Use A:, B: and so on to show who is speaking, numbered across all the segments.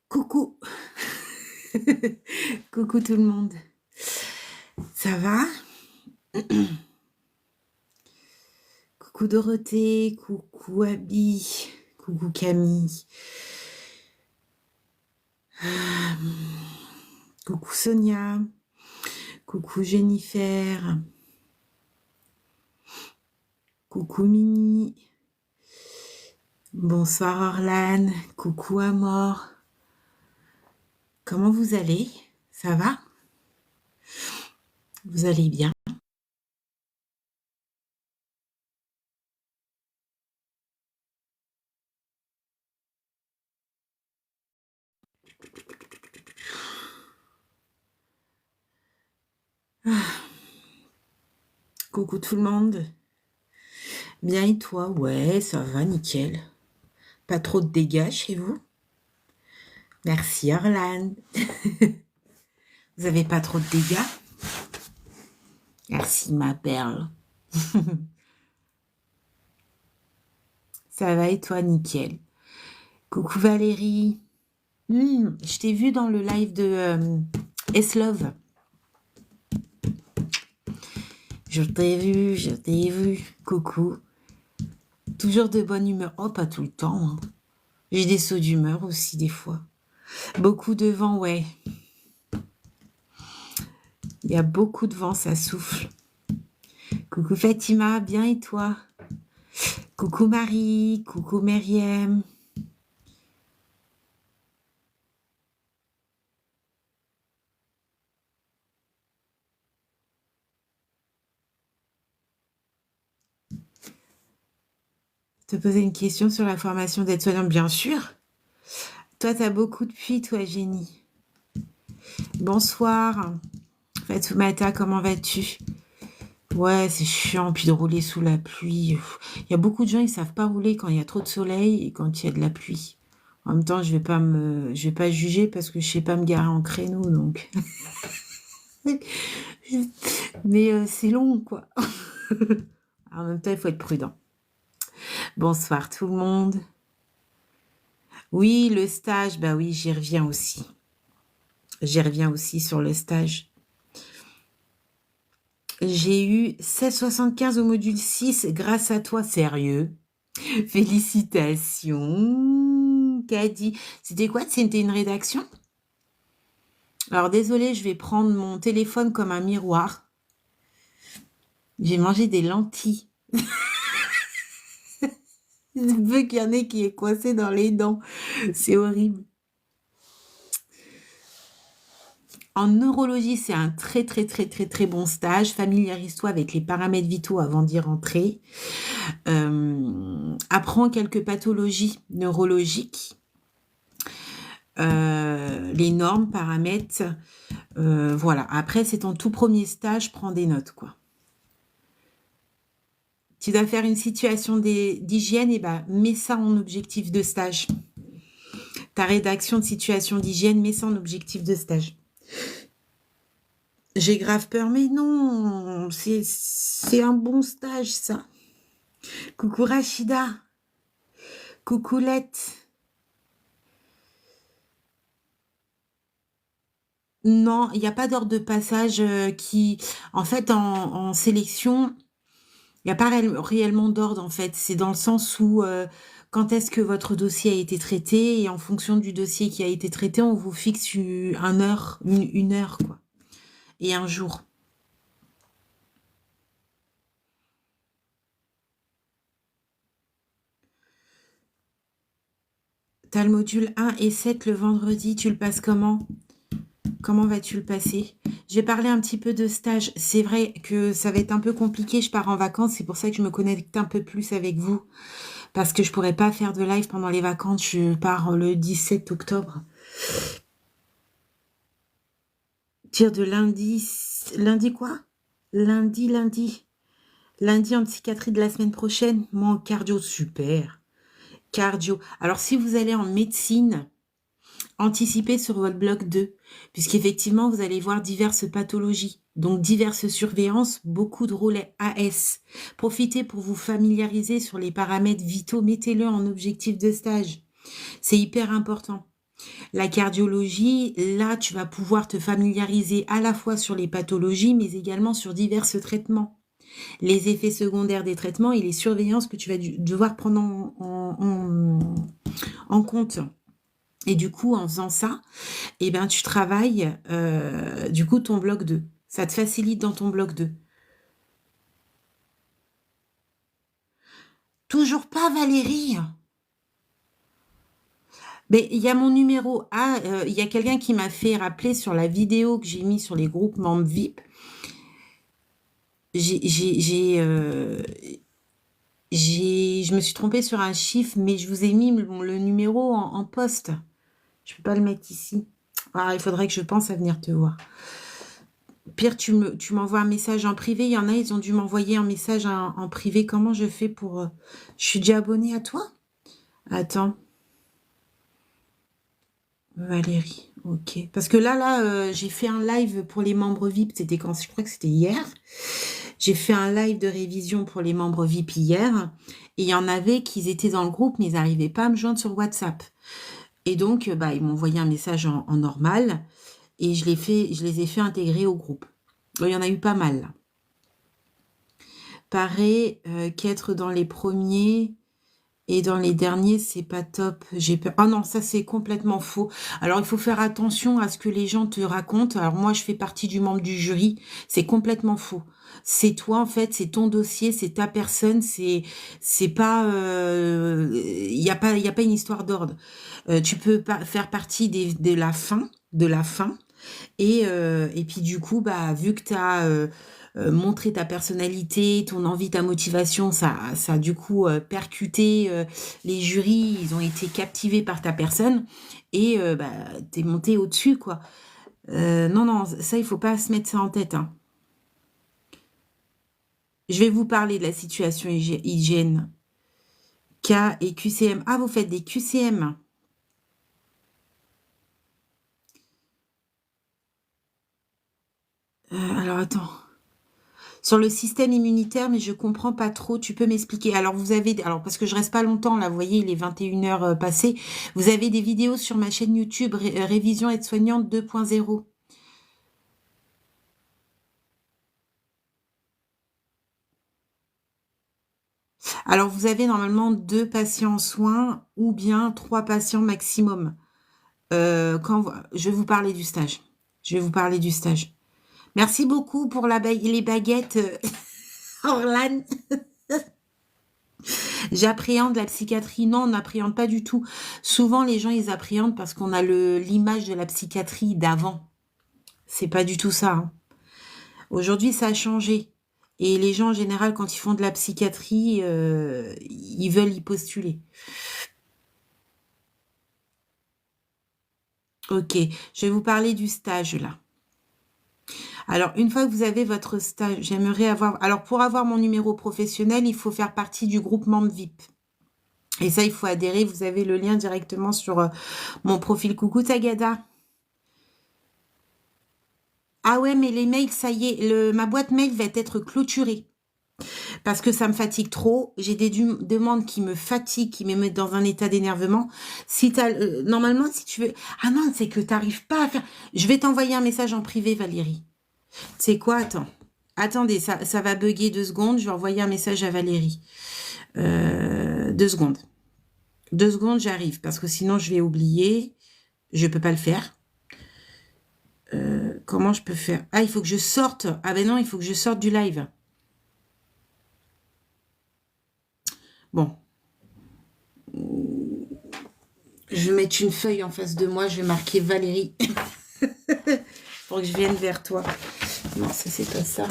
A: Coucou. Coucou tout le monde. Ça va? Coucou Dorothée, coucou Abby, coucou Camille, coucou Sonia, coucou Jennifer, coucou Mini, bonsoir Orlane, coucou Amor. Comment vous allez? Ça va? Vous allez bien? Coucou tout le monde. Bien et toi? Ouais, ça va, nickel. Pas trop de dégâts chez vous? Merci Orlane. Vous avez pas trop de dégâts? Merci ma perle. Ça va et toi, nickel. Coucou Valérie. Je t'ai vu dans le live de S-Love. Je t'ai vu. Coucou. Toujours de bonne humeur. Oh, pas tout le temps. Hein. J'ai des sauts d'humeur aussi, des fois. Beaucoup de vent, ouais. Il y a beaucoup de vent, ça souffle. Coucou Fatima, bien et toi? Coucou Marie, coucou Meriem. Te poser une question sur la formation d'aide-soignante, bien sûr. Toi, t'as beaucoup de pluie, toi, Jenny. Bonsoir. Fatoumata, comment vas-tu? Ouais, c'est chiant, puis de rouler sous la pluie. Il y a beaucoup de gens, ils savent pas rouler quand il y a trop de soleil et quand il y a de la pluie. En même temps, je vais pas juger parce que je sais pas me garer en créneau, donc. Mais c'est long, quoi. En même temps, il faut être prudent. Bonsoir tout le monde. Oui, le stage, bah oui, j'y reviens aussi. J'y reviens aussi sur le stage. J'ai eu 16,75 au module 6 grâce à toi, sérieux. Félicitations, Caddy. C'était quoi? C'était une rédaction? Alors désolée, je vais prendre mon téléphone comme un miroir. J'ai mangé des lentilles. Je veux qu'il y en ait qui est coincé dans les dents. C'est horrible. En neurologie, c'est un très très bon stage. Familiarise-toi avec les paramètres vitaux avant d'y rentrer. Apprends quelques pathologies neurologiques. Les normes, paramètres. Voilà. Après, c'est ton tout premier stage. Prends des notes, quoi. Tu dois faire une situation d'hygiène, et ben, mets ça en objectif de stage. Ta rédaction de situation d'hygiène, mets ça en objectif de stage. J'ai grave peur, mais non, c'est un bon stage, ça. Coucou Rachida. Coucou Lette. Non, il n'y a pas d'ordre de passage qui... En fait, en sélection, il n'y a pas réellement d'ordre, en fait. C'est dans le sens où quand est-ce que votre dossier a été traité, et en fonction du dossier qui a été traité, on vous fixe une heure, quoi. Et un jour. T'as le module 1 et 7 le vendredi, tu le passes comment? Comment vas-tu le passer? J'ai parlé un petit peu de stage. C'est vrai que ça va être un peu compliqué. Je pars en vacances. C'est pour ça que je me connecte un peu plus avec vous. Parce que je pourrais pas faire de live pendant les vacances. Je pars le 17 octobre. Tire de lundi. Lundi quoi? Lundi. Lundi en psychiatrie de la semaine prochaine. Moi en cardio. Super. Cardio. Alors si vous allez en médecine, anticipez sur votre bloc 2, puisqu'effectivement, vous allez voir diverses pathologies, donc diverses surveillances, beaucoup de rôles AS. Profitez pour vous familiariser sur les paramètres vitaux, mettez-le en objectif de stage. C'est hyper important. La cardiologie, là, tu vas pouvoir te familiariser à la fois sur les pathologies, mais également sur divers traitements. Les effets secondaires des traitements et les surveillances que tu vas devoir prendre en compte. Et du coup, en faisant ça, eh ben, tu travailles, du coup, ton bloc 2. Ça te facilite dans ton bloc 2. Toujours pas, Valérie? Mais il y a mon numéro. Ah, il y a quelqu'un qui m'a fait rappeler sur la vidéo que j'ai mis sur les groupes membres VIP. Je me suis trompée sur un chiffre, mais je vous ai mis le numéro en poste. Je peux pas le mettre ici. Ah, il faudrait que je pense à venir te voir. Pire, tu m'envoies un message en privé. Il y en a, ils ont dû m'envoyer un message en privé. Comment je fais pour... Je suis déjà abonnée à toi? Attends. Valérie, ok. Parce que là, j'ai fait un live pour les membres VIP. C'était quand? Je crois que c'était hier. J'ai fait un live de révision pour les membres VIP hier. Et il y en avait qui étaient dans le groupe, mais ils n'arrivaient pas à me joindre sur WhatsApp. Et donc, bah, ils m'ont envoyé un message en normal. Et je les ai fait intégrer au groupe. Il y en a eu pas mal, là. Paraît qu'être dans les premiers et dans les derniers, c'est pas top. J'ai peur. Ah non, ça c'est complètement faux. Alors il faut faire attention à ce que les gens te racontent. Alors moi, je fais partie du membre du jury. C'est complètement faux. C'est toi en fait, c'est ton dossier, c'est ta personne. C'est pas. Il y a pas une histoire d'ordre. Tu peux pas faire partie de la fin, et puis du coup, bah, vu que tu as montré ta personnalité, ton envie, ta motivation, ça a du coup percuté les jurys, ils ont été captivés par ta personne et bah, t'es monté au-dessus, quoi. Non, non, ça, il faut pas se mettre ça en tête, hein. Je vais vous parler de la situation hygiène. K et QCM. Ah, vous faites des QCM. Alors, attends. Sur le système immunitaire, mais je comprends pas trop. Tu peux m'expliquer? Alors, alors, parce que je reste pas longtemps, là, vous voyez, il est 21 h passées. Vous avez des vidéos sur ma chaîne YouTube, Révision aide-soignante 2.0. Alors, vous avez normalement 2 patients en soins ou bien 3 patients maximum. Je vais vous parler du stage. Je vais vous parler du stage. Merci beaucoup pour les baguettes, Orlan. J'appréhende la psychiatrie. Non, on n'appréhende pas du tout. Souvent, les gens, ils appréhendent parce qu'on a l'image de la psychiatrie d'avant. C'est pas du tout ça, hein. Aujourd'hui, ça a changé. Et les gens, en général, quand ils font de la psychiatrie, ils veulent y postuler. Ok, je vais vous parler du stage, là. Alors, une fois que vous avez votre stage, j'aimerais avoir... Alors, pour avoir mon numéro professionnel, il faut faire partie du groupement VIP. Et ça, il faut adhérer. Vous avez le lien directement sur mon profil. Coucou Tagada. Ah ouais, mais les mails, ça y est, ma boîte mail va être clôturée. Parce que ça me fatigue trop. J'ai des demandes qui me fatiguent, qui me mettent dans un état d'énervement. Si normalement, si tu veux... Ah non, c'est que tu n'arrives pas à faire... Je vais t'envoyer un message en privé, Valérie. C'est quoi? Attends. Attendez, ça va bugger 2 secondes. Je vais envoyer un message à Valérie. 2 secondes. 2 secondes, j'arrive. Parce que sinon, je vais oublier. Je peux pas le faire. Comment je peux faire? Ah, il faut que je sorte. Ah ben non, il faut que je sorte du live. Bon. Je vais mettre une feuille en face de moi. Je vais marquer Valérie. Pour que je vienne vers toi. Non, ça, c'est pas ça.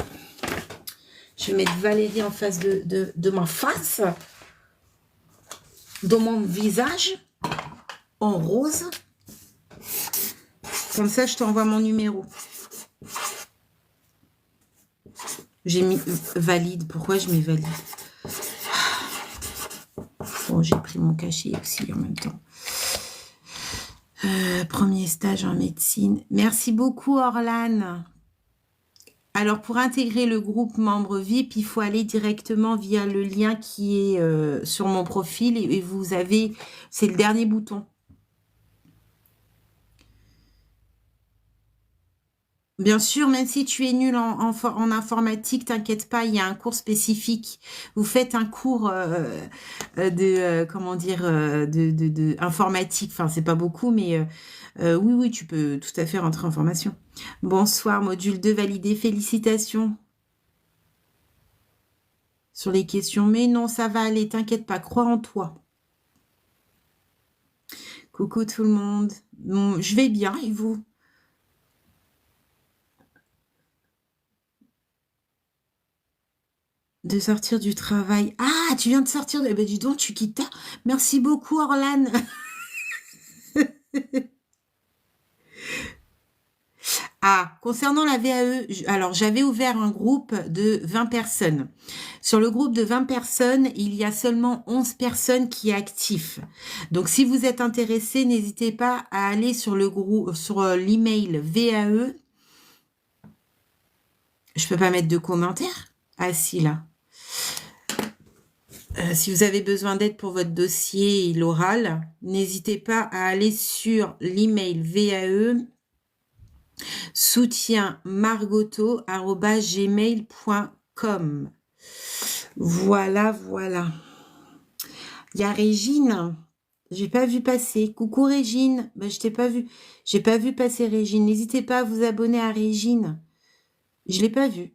A: Je vais mettre Valérie en face de ma face. Dans mon visage. En rose. Comme ça, je t'envoie mon numéro. J'ai mis valide. Pourquoi je mets valide? Bon, j'ai pris mon cachet aussi en même temps. Premier stage en médecine. Merci beaucoup, Orlan. Alors, pour intégrer le groupe membre VIP, il faut aller directement via le lien qui est sur mon profil et vous avez... C'est le dernier bouton. Bien sûr, même si tu es nul en informatique, t'inquiète pas, il y a un cours spécifique. Vous faites un cours comment dire, informatique. Enfin, c'est pas beaucoup, mais oui, oui, tu peux tout à fait rentrer en formation. Bonsoir, module 2 validé. Félicitations sur les questions. Mais non, ça va aller, t'inquiète pas, crois en toi. Coucou tout le monde. Bon, je vais bien, et vous? De sortir du travail. Ah, tu viens de sortir de... Eh ben, dis donc, tu quittes tard. Merci beaucoup, Orlan. Ah, concernant la VAE, alors j'avais ouvert un groupe de 20 personnes. Sur le groupe de 20 personnes, il y a seulement 11 personnes qui est actif. Donc si vous êtes intéressé, n'hésitez pas à aller sur le groupe, sur l'email VAE. Je peux pas mettre de commentaires? Ah si, là. Si vous avez besoin d'aide pour votre dossier et l'oral, n'hésitez pas à aller sur l'email VAE soutienmargoto@gmail.com. Voilà, voilà. Il y a Régine. J'ai pas vu passer. Coucou Régine. Ben, je t'ai pas vu. J'ai pas vu passer Régine. N'hésitez pas à vous abonner à Régine. Je l'ai pas vue.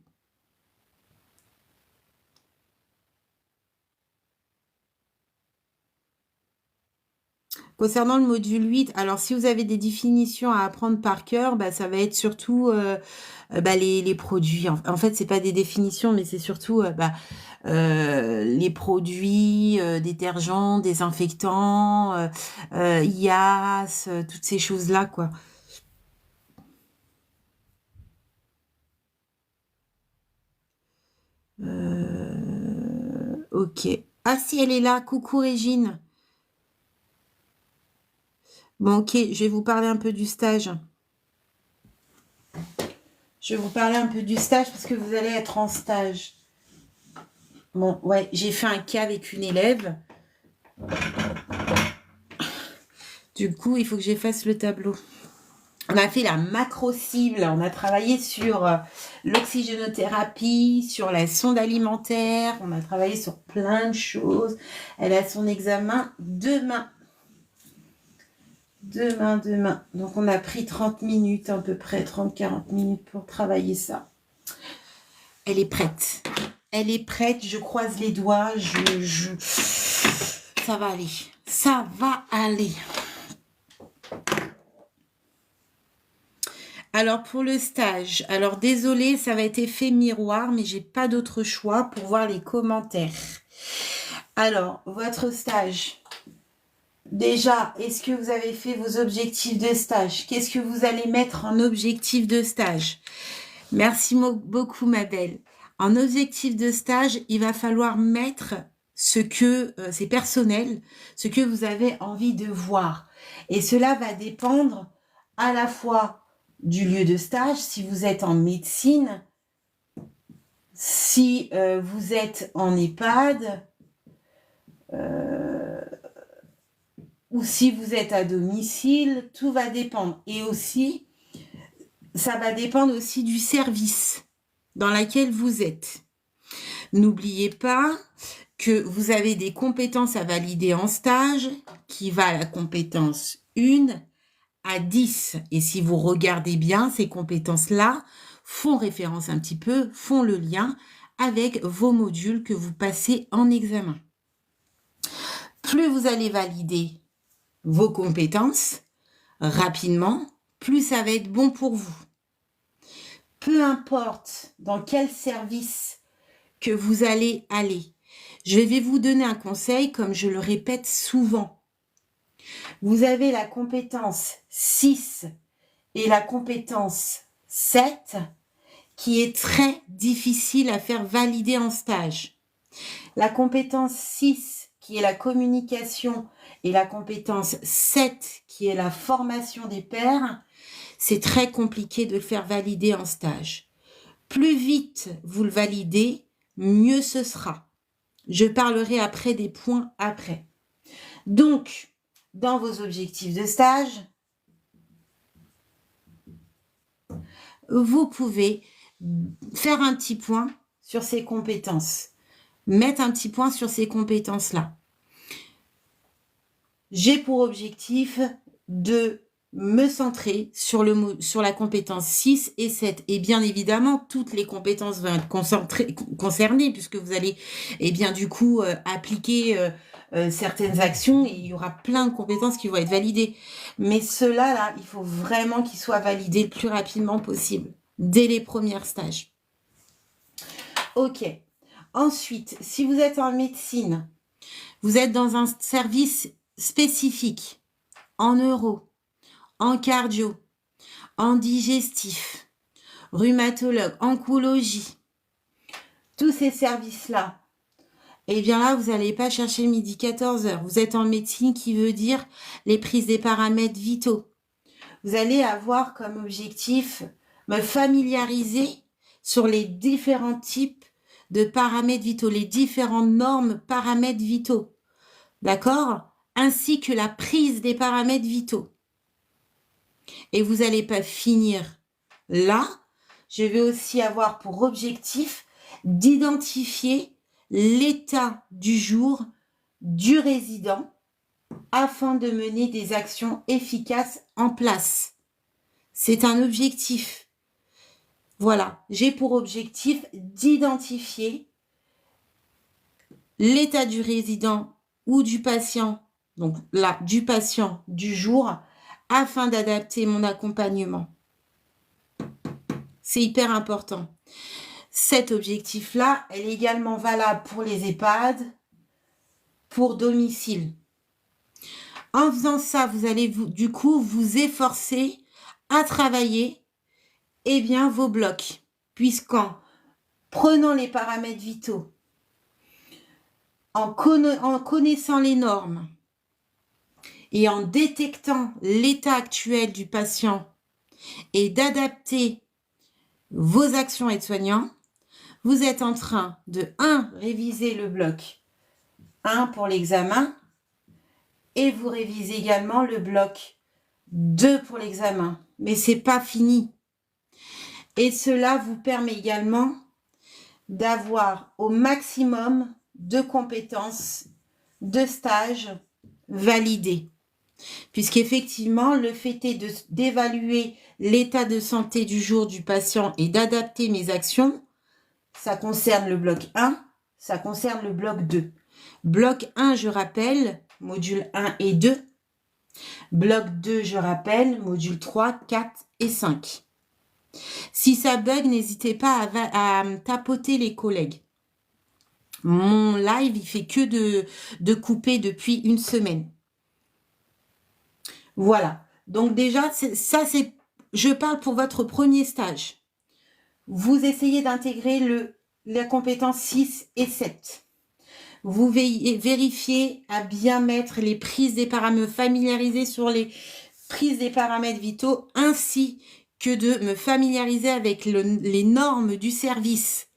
A: Concernant le module 8, alors si vous avez des définitions à apprendre par cœur, bah, ça va être surtout bah, les produits. En fait, c'est pas des définitions, mais c'est surtout les produits, détergents, désinfectants, IAS, toutes ces choses-là, quoi. Ok. Ah si, elle est là. Coucou Régine. Bon, ok, je vais vous parler un peu du stage. Je vais vous parler un peu du stage parce que vous allez être en stage. Bon, ouais, j'ai fait un cas avec une élève. Du coup, il faut que j'efface le tableau. On a fait la macro-cible, on a travaillé sur l'oxygénothérapie, sur la sonde alimentaire, on a travaillé sur plein de choses. Elle a son examen demain. Demain. Donc, on a pris 30 minutes, à peu près 30-40 minutes pour travailler ça. Elle est prête. Elle est prête, je croise les doigts, ça va aller. Ça va aller. Alors pour le stage, alors désolé, ça va être effet miroir, mais j'ai pas d'autre choix pour voir les commentaires. Alors, votre stage. Déjà, est-ce que vous avez fait vos objectifs de stage? Qu'est-ce que vous allez mettre en objectif de stage? Merci beaucoup, ma belle. En objectif de stage, il va falloir mettre ce que, c'est personnel, ce que vous avez envie de voir. Et cela va dépendre à la fois du lieu de stage, si vous êtes en médecine, si vous êtes en EHPAD, ou si vous êtes à domicile, tout va dépendre. Et aussi, ça va dépendre aussi du service dans lequel vous êtes. N'oubliez pas que vous avez des compétences à valider en stage qui va à la compétence 1 à 10. Et si vous regardez bien, ces compétences-là font référence un petit peu, font le lien avec vos modules que vous passez en examen. Plus vous allez valider vos compétences rapidement, plus ça va être bon pour vous. Peu importe dans quel service que vous allez aller, je vais vous donner un conseil comme je le répète souvent. Vous avez la compétence 6 et la compétence 7 qui est très difficile à faire valider en stage. La compétence 6 qui est la communication et la compétence 7 qui est la formation des pairs, c'est très compliqué de le faire valider en stage. Plus vite vous le validez, mieux ce sera. Je parlerai après des points après. Donc, dans vos objectifs de stage, vous pouvez faire un petit point sur ces compétences. Mettre un petit point sur ces compétences-là. J'ai pour objectif de me centrer sur la compétence 6 et 7. Et bien évidemment, toutes les compétences vont être concernées puisque vous allez, et bien du coup, appliquer certaines actions et il y aura plein de compétences qui vont être validées. Mais ceux-là, là, il faut vraiment qu'ils soient validés le plus rapidement possible, dès les premiers stages. Ok. Ensuite, si vous êtes en médecine, vous êtes dans un service spécifique, en neuro, en cardio, en digestif, rhumatologue, oncologie, tous ces services-là, eh bien là, vous n'allez pas chercher midi 14h. Vous êtes en médecine qui veut dire les prises des paramètres vitaux. Vous allez avoir comme objectif me familiariser sur les différents types de paramètres vitaux, les différentes normes paramètres vitaux. D'accord? Ainsi que la prise des paramètres vitaux. Et vous n'allez pas finir là. Je vais aussi avoir pour objectif d'identifier l'état du jour du résident afin de mener des actions efficaces en place. C'est un objectif. Voilà, j'ai pour objectif d'identifier l'état du résident ou du patient, donc là, du patient du jour, afin d'adapter mon accompagnement. C'est hyper important. Cet objectif-là, elle est également valable pour les EHPAD, pour domicile. En faisant ça, vous allez du coup vous efforcer à travailler bien, vos blocs, puisqu'en prenant les paramètres vitaux, en connaissant les normes et en détectant l'état actuel du patient et d'adapter vos actions aides-soignants, vous êtes en train de 1. Réviser le bloc 1 pour l'examen et vous révisez également le bloc 2 pour l'examen. Mais c'est pas fini. Et cela vous permet également d'avoir au maximum de compétences de stage validées. Puisqu'effectivement, le fait est d'évaluer l'état de santé du jour du patient et d'adapter mes actions, ça concerne le bloc 1, ça concerne le bloc 2. Bloc 1, je rappelle, module 1 et 2. Bloc 2, je rappelle, module 3, 4 et 5. Si ça bug, n'hésitez pas à tapoter les collègues. Mon live, il fait que de couper depuis une semaine. Voilà. Donc déjà, je parle pour votre premier stage. Vous essayez d'intégrer la compétence 6 et 7. Vous vérifiez à bien mettre les prises des paramètres, familiariser sur les prises des paramètres vitaux, ainsi que de me familiariser avec les normes du service.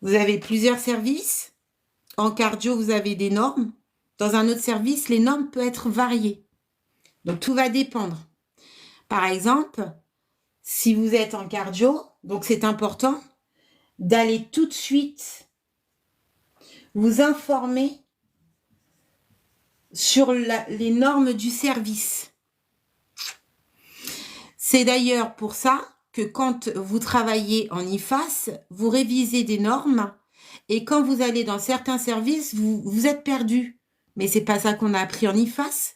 A: Vous avez plusieurs services. En cardio, vous avez des normes. Dans un autre service, les normes peuvent être variées. Donc, tout va dépendre. Par exemple, si vous êtes en cardio, donc c'est important d'aller tout de suite vous informer sur les normes du service. C'est d'ailleurs pour ça que quand vous travaillez en IFAS, vous révisez des normes et quand vous allez dans certains services, vous êtes perdu. Mais c'est pas ça qu'on a appris en IFAS,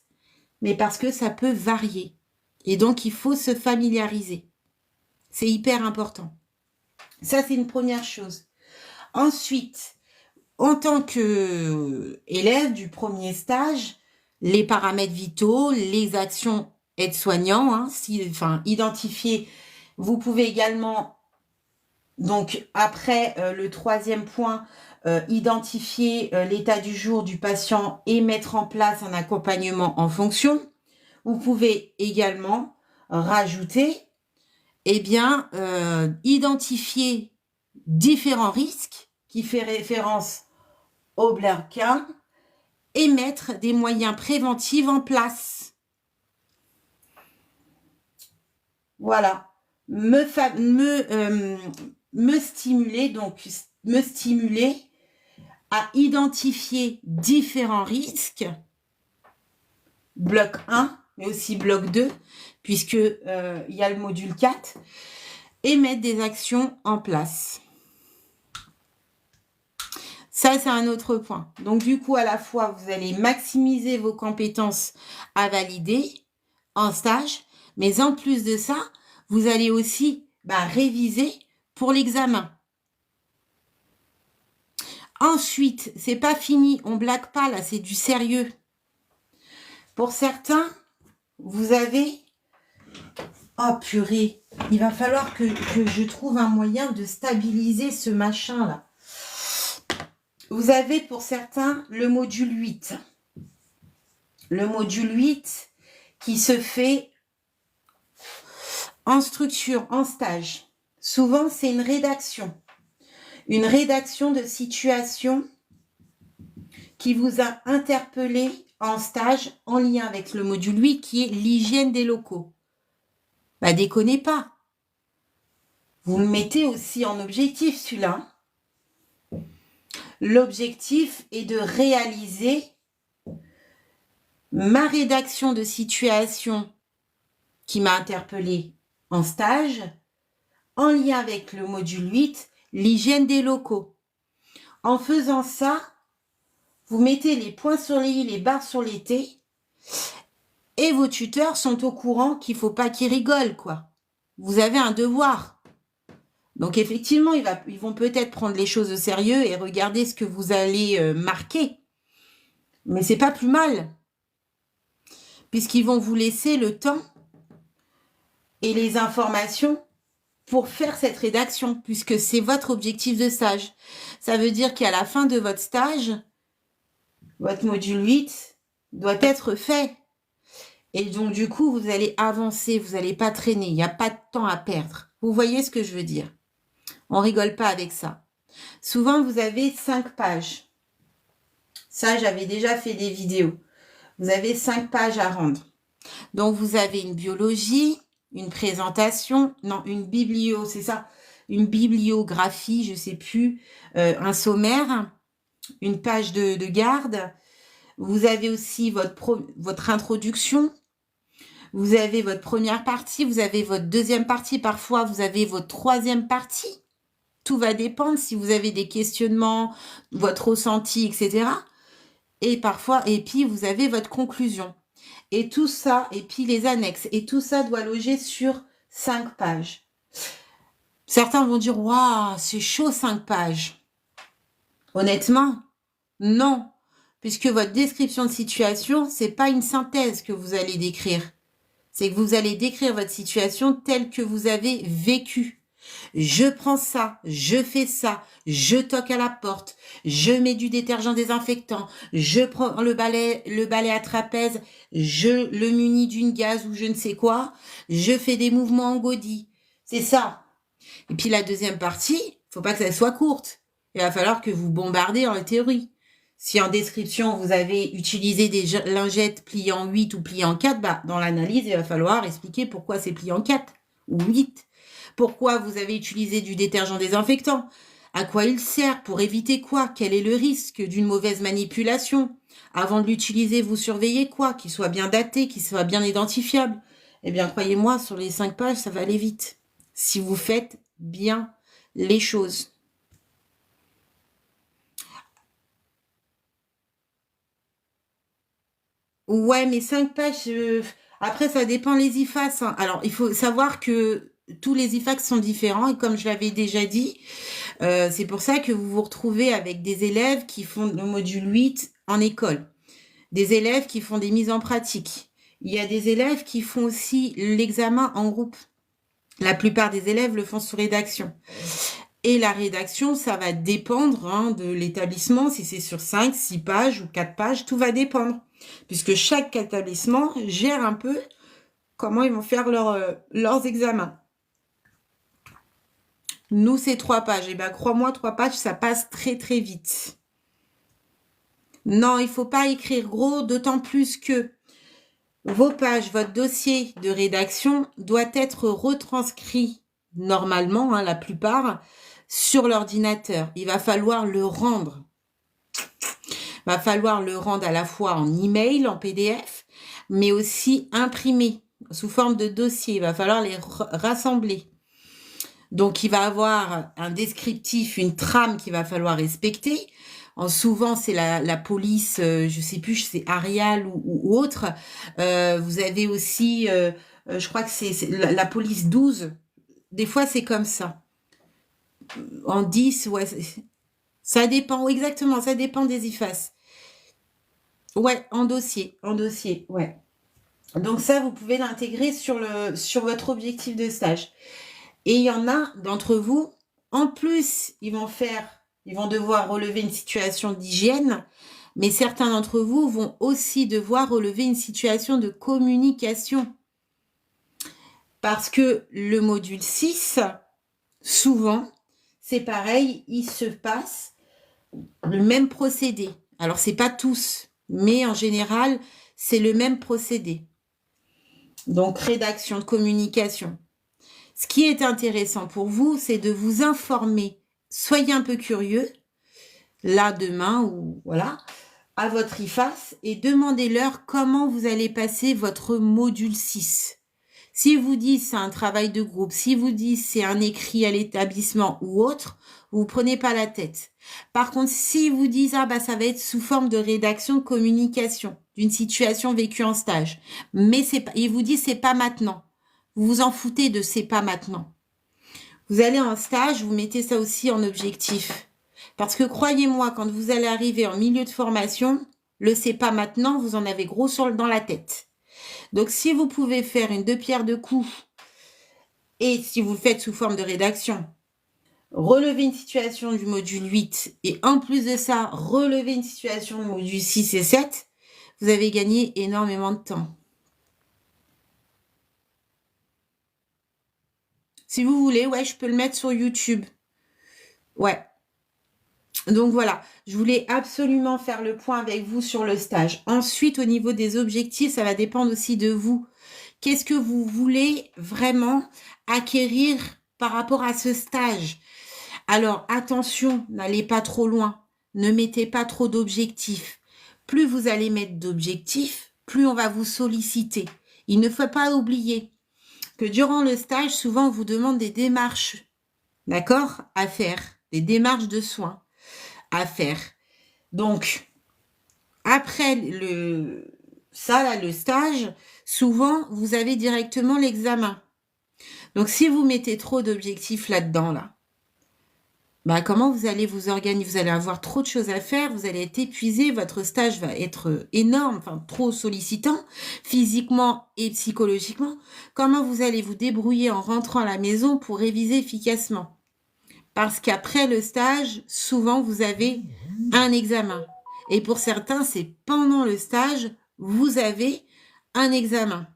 A: mais parce que ça peut varier. Et donc, il faut se familiariser. C'est hyper important. Ça, c'est une première chose. Ensuite, en tant qu'élève du premier stage, les paramètres vitaux, les actions aides-soignants, identifier. Vous pouvez également, donc après le troisième point, identifier l'état du jour du patient et mettre en place un accompagnement en fonction. Vous pouvez également rajouter, identifier différents risques qui fait référence au bloc 1 et mettre des moyens préventifs en place. Voilà. me stimuler, donc me stimuler à identifier différents risques, bloc 1, mais aussi bloc 2, puisque il y a le module 4, et mettre des actions en place. Ça, c'est un autre point. Donc, du coup, à la fois, vous allez maximiser vos compétences à valider en stage, mais en plus de ça, vous allez aussi réviser pour l'examen. Ensuite, c'est pas fini, on blague pas, là, c'est du sérieux. Pour certains, vous avez... Oh purée, il va falloir que je trouve un moyen de stabiliser ce machin-là. Vous avez pour certains le module 8. Le module 8 qui se fait en structure, en stage. Souvent, c'est une rédaction. Une rédaction de situation qui vous a interpellé en stage en lien avec le module 8 qui est l'hygiène des locaux. Déconnez pas. Vous me mettez aussi en objectif celui-là. L'objectif est de réaliser ma rédaction de situation qui m'a interpellée en stage en lien avec le module 8, l'hygiène des locaux. En faisant ça, vous mettez les points sur les i, les barres sur les t, et vos tuteurs sont au courant qu'il ne faut pas qu'ils rigolent, quoi. Vous avez un devoir. Donc, effectivement, ils vont peut-être prendre les choses au sérieux et regarder ce que vous allez marquer. Mais c'est pas plus mal. Puisqu'ils vont vous laisser le temps et les informations pour faire cette rédaction, puisque c'est votre objectif de stage. Ça veut dire qu'à la fin de votre stage, votre module 8 doit être fait. Et donc, du coup, vous allez avancer, vous n'allez pas traîner. Il n'y a pas de temps à perdre. Vous voyez ce que je veux dire? On rigole pas avec ça. Souvent, vous avez 5 pages. Ça, j'avais déjà fait des vidéos. Vous avez 5 pages à rendre. Donc, vous avez une biologie, une présentation, non, une biblio, c'est ça, une bibliographie, je sais plus, un sommaire, une page de garde. Vous avez aussi votre introduction. Vous avez votre première partie, vous avez votre deuxième partie. Parfois, vous avez votre troisième partie. Tout va dépendre si vous avez des questionnements, votre ressenti, etc. Et parfois, et puis vous avez votre conclusion. Et tout ça, et puis les annexes. Et tout ça doit loger sur 5 pages. Certains vont dire, waouh, c'est chaud 5 pages. Honnêtement, non. Puisque votre description de situation, c'est pas une synthèse que vous allez décrire. C'est que vous allez décrire votre situation telle que vous avez vécu. Je prends ça, je fais ça, je toque à la porte, je mets du détergent désinfectant, je prends le balai à trapèze, je le munis d'une gaze ou je ne sais quoi, je fais des mouvements en godille. C'est ça. Et puis la deuxième partie, faut pas que ça soit courte. Il va falloir que vous bombardez en théorie. Si en description, vous avez utilisé des lingettes pliées en 8 ou pliées en 4, dans l'analyse, il va falloir expliquer pourquoi c'est plié en 4 ou 8. Pourquoi vous avez utilisé du détergent désinfectant? À quoi il sert? Pour éviter quoi? Quel est le risque d'une mauvaise manipulation? Avant de l'utiliser, vous surveillez quoi? Qu'il soit bien daté, qu'il soit bien identifiable. Eh bien, croyez-moi, sur les 5 pages, ça va aller vite. Si vous faites bien les choses. Ouais, mais 5 pages, après, ça dépend les IFAS. Hein. Alors, il faut savoir que tous les IFAX sont différents et comme je l'avais déjà dit, c'est pour ça que vous vous retrouvez avec des élèves qui font le module 8 en école, des élèves qui font des mises en pratique. Il y a des élèves qui font aussi l'examen en groupe. La plupart des élèves le font sous rédaction. Et la rédaction, ça va dépendre de l'établissement, si c'est sur 5, 6 pages ou 4 pages, tout va dépendre. Puisque chaque établissement gère un peu comment ils vont faire leurs examens. Nous, c'est 3 pages. Et bien, crois-moi, 3 pages, ça passe très, très vite. Non, il ne faut pas écrire gros, d'autant plus que Vos pages, votre dossier de rédaction doit être retranscrit normalement, hein, la plupart, sur l'ordinateur. Il va falloir le rendre. Il va falloir le rendre à la fois en email, en PDF, mais aussi imprimé sous forme de dossier. Il va falloir les rassembler. Donc, il va avoir un descriptif, une trame qu'il va falloir respecter. Souvent, c'est la police, je sais plus, c'est Arial ou autre. Vous avez aussi, je crois que c'est la police 12. Des fois, c'est comme ça. En 10, ouais, ça dépend, exactement, ça dépend des IFAS. Ouais, en dossier, ouais. Donc ça, vous pouvez l'intégrer sur votre objectif de stage. Et il y en a d'entre vous, en plus, ils vont devoir relever une situation d'hygiène, mais certains d'entre vous vont aussi devoir relever une situation de communication. Parce que le module 6, souvent, c'est pareil, il se passe le même procédé. Alors, c'est pas tous, mais en général, c'est le même procédé. Donc, rédaction, de communication. Ce qui est intéressant pour vous, c'est de vous informer. Soyez un peu curieux, là, demain, ou voilà, à votre IFAS, et demandez-leur comment vous allez passer votre module 6. Si vous dites c'est un travail de groupe, si vous dites c'est un écrit à l'établissement ou autre, vous prenez pas la tête. Par contre, si vous dites ah bah ça va être sous forme de rédaction de communication d'une situation vécue en stage, mais c'est pas, il vous dit c'est pas maintenant. Vous vous en foutez de c'est pas maintenant. Vous allez en stage, vous mettez ça aussi en objectif. Parce que croyez-moi, quand vous allez arriver en milieu de formation, le c'est pas maintenant, vous en avez gros dans la tête. Donc, si vous pouvez faire une 2 pierres deux coups, et si vous le faites sous forme de rédaction, relever une situation du module 8, et en plus de ça, relever une situation du module 6 et 7, vous avez gagné énormément de temps. Si vous voulez, ouais, je peux le mettre sur YouTube. Ouais. Donc voilà, je voulais absolument faire le point avec vous sur le stage. Ensuite, au niveau des objectifs, ça va dépendre aussi de vous. Qu'est-ce que vous voulez vraiment acquérir par rapport à ce stage? Alors, attention, n'allez pas trop loin. Ne mettez pas trop d'objectifs. Plus vous allez mettre d'objectifs, plus on va vous solliciter. Il ne faut pas oublier que durant le stage, souvent, on vous demande des démarches, d'accord, à faire, des démarches de soins à faire. Donc, après le stage, souvent, vous avez directement l'examen. Donc, si vous mettez trop d'objectifs là-dedans, là, bah, comment vous allez vous organiser? Vous allez avoir trop de choses à faire, vous allez être épuisé, votre stage va être énorme, enfin, trop sollicitant, physiquement et psychologiquement. Comment vous allez vous débrouiller en rentrant à la maison pour réviser efficacement? Parce qu'après le stage, souvent, vous avez un examen. Et pour certains, c'est pendant le stage, vous avez un examen.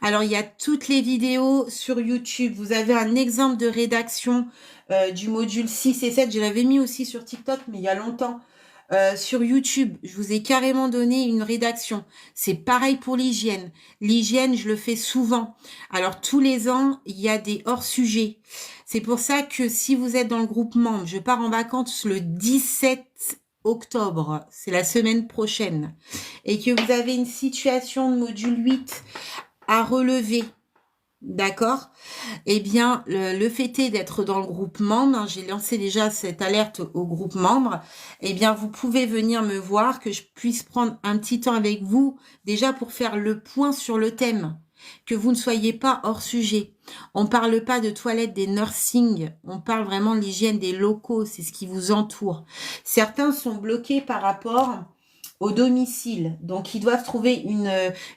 A: Alors, il y a toutes les vidéos sur YouTube. Vous avez un exemple de rédaction du module 6 et 7. Je l'avais mis aussi sur TikTok, mais il y a longtemps. Sur YouTube, je vous ai carrément donné une rédaction. C'est pareil pour l'hygiène. L'hygiène, je le fais souvent. Alors, tous les ans, il y a des hors-sujets. C'est pour ça que si vous êtes dans le groupe membre, je pars en vacances le 17 octobre, c'est la semaine prochaine, et que vous avez une situation de module 8 à relever, d'accord? Eh bien, le fait est d'être dans le groupe membre, hein, j'ai lancé déjà cette alerte au groupe membre, eh bien, vous pouvez venir me voir, que je puisse prendre un petit temps avec vous, déjà pour faire le point sur le thème, que vous ne soyez pas hors sujet. On parle pas de toilettes, des nursing, on parle vraiment de l'hygiène des locaux, c'est ce qui vous entoure. Certains sont bloqués par rapport au domicile. Donc, ils doivent trouver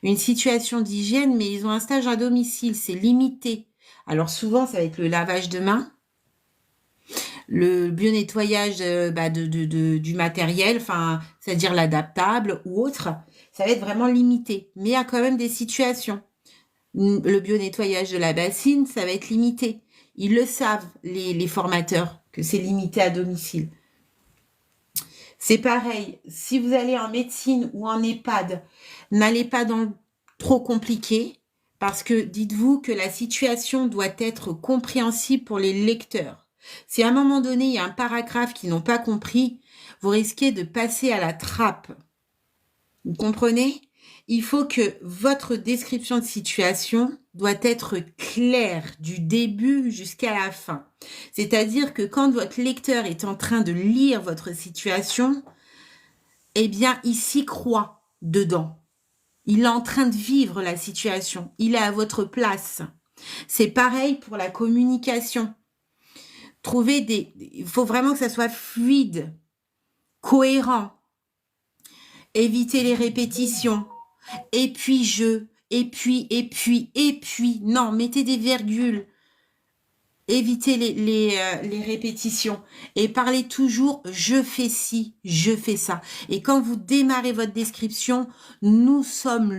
A: une situation d'hygiène, mais ils ont un stage à domicile. C'est limité. Alors, souvent, ça va être le lavage de mains, le bio-nettoyage du matériel, enfin, c'est-à-dire l'adaptable ou autre. Ça va être vraiment limité. Mais il y a quand même des situations. Le bio-nettoyage de la bassine, ça va être limité. Ils le savent, les formateurs, que c'est limité à domicile. C'est pareil, si vous allez en médecine ou en EHPAD, n'allez pas dans le trop compliqué, parce que dites-vous que la situation doit être compréhensible pour les lecteurs. Si à un moment donné, il y a un paragraphe qu'ils n'ont pas compris, vous risquez de passer à la trappe. Vous comprenez? Il faut que votre description de situation doit être claire du début jusqu'à la fin. C'est-à-dire que quand votre lecteur est en train de lire votre situation, eh bien, il s'y croit dedans. Il est en train de vivre la situation. Il est à votre place. C'est pareil pour la communication. Il faut vraiment que ça soit fluide, cohérent. Évitez les répétitions. Et puis et puis. Non, mettez des virgules. Évitez les répétitions. Et parlez toujours, je fais ci, je fais ça. Et quand vous démarrez votre description, nous sommes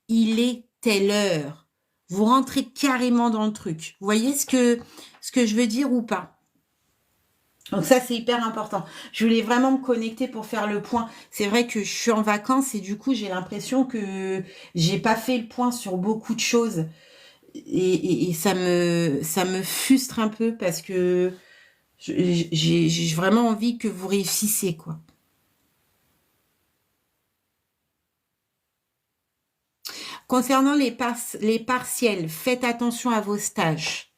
A: il est telle heure. Vous rentrez carrément dans le truc. Vous voyez ce que je veux dire ou pas? Donc ça, c'est hyper important. Je voulais vraiment me connecter pour faire le point. C'est vrai que je suis en vacances et du coup, j'ai l'impression que j'ai pas fait le point sur beaucoup de choses. Et ça me frustre un peu parce que j'ai vraiment envie que vous réussissiez, quoi. Concernant les partiels, faites attention à vos stages.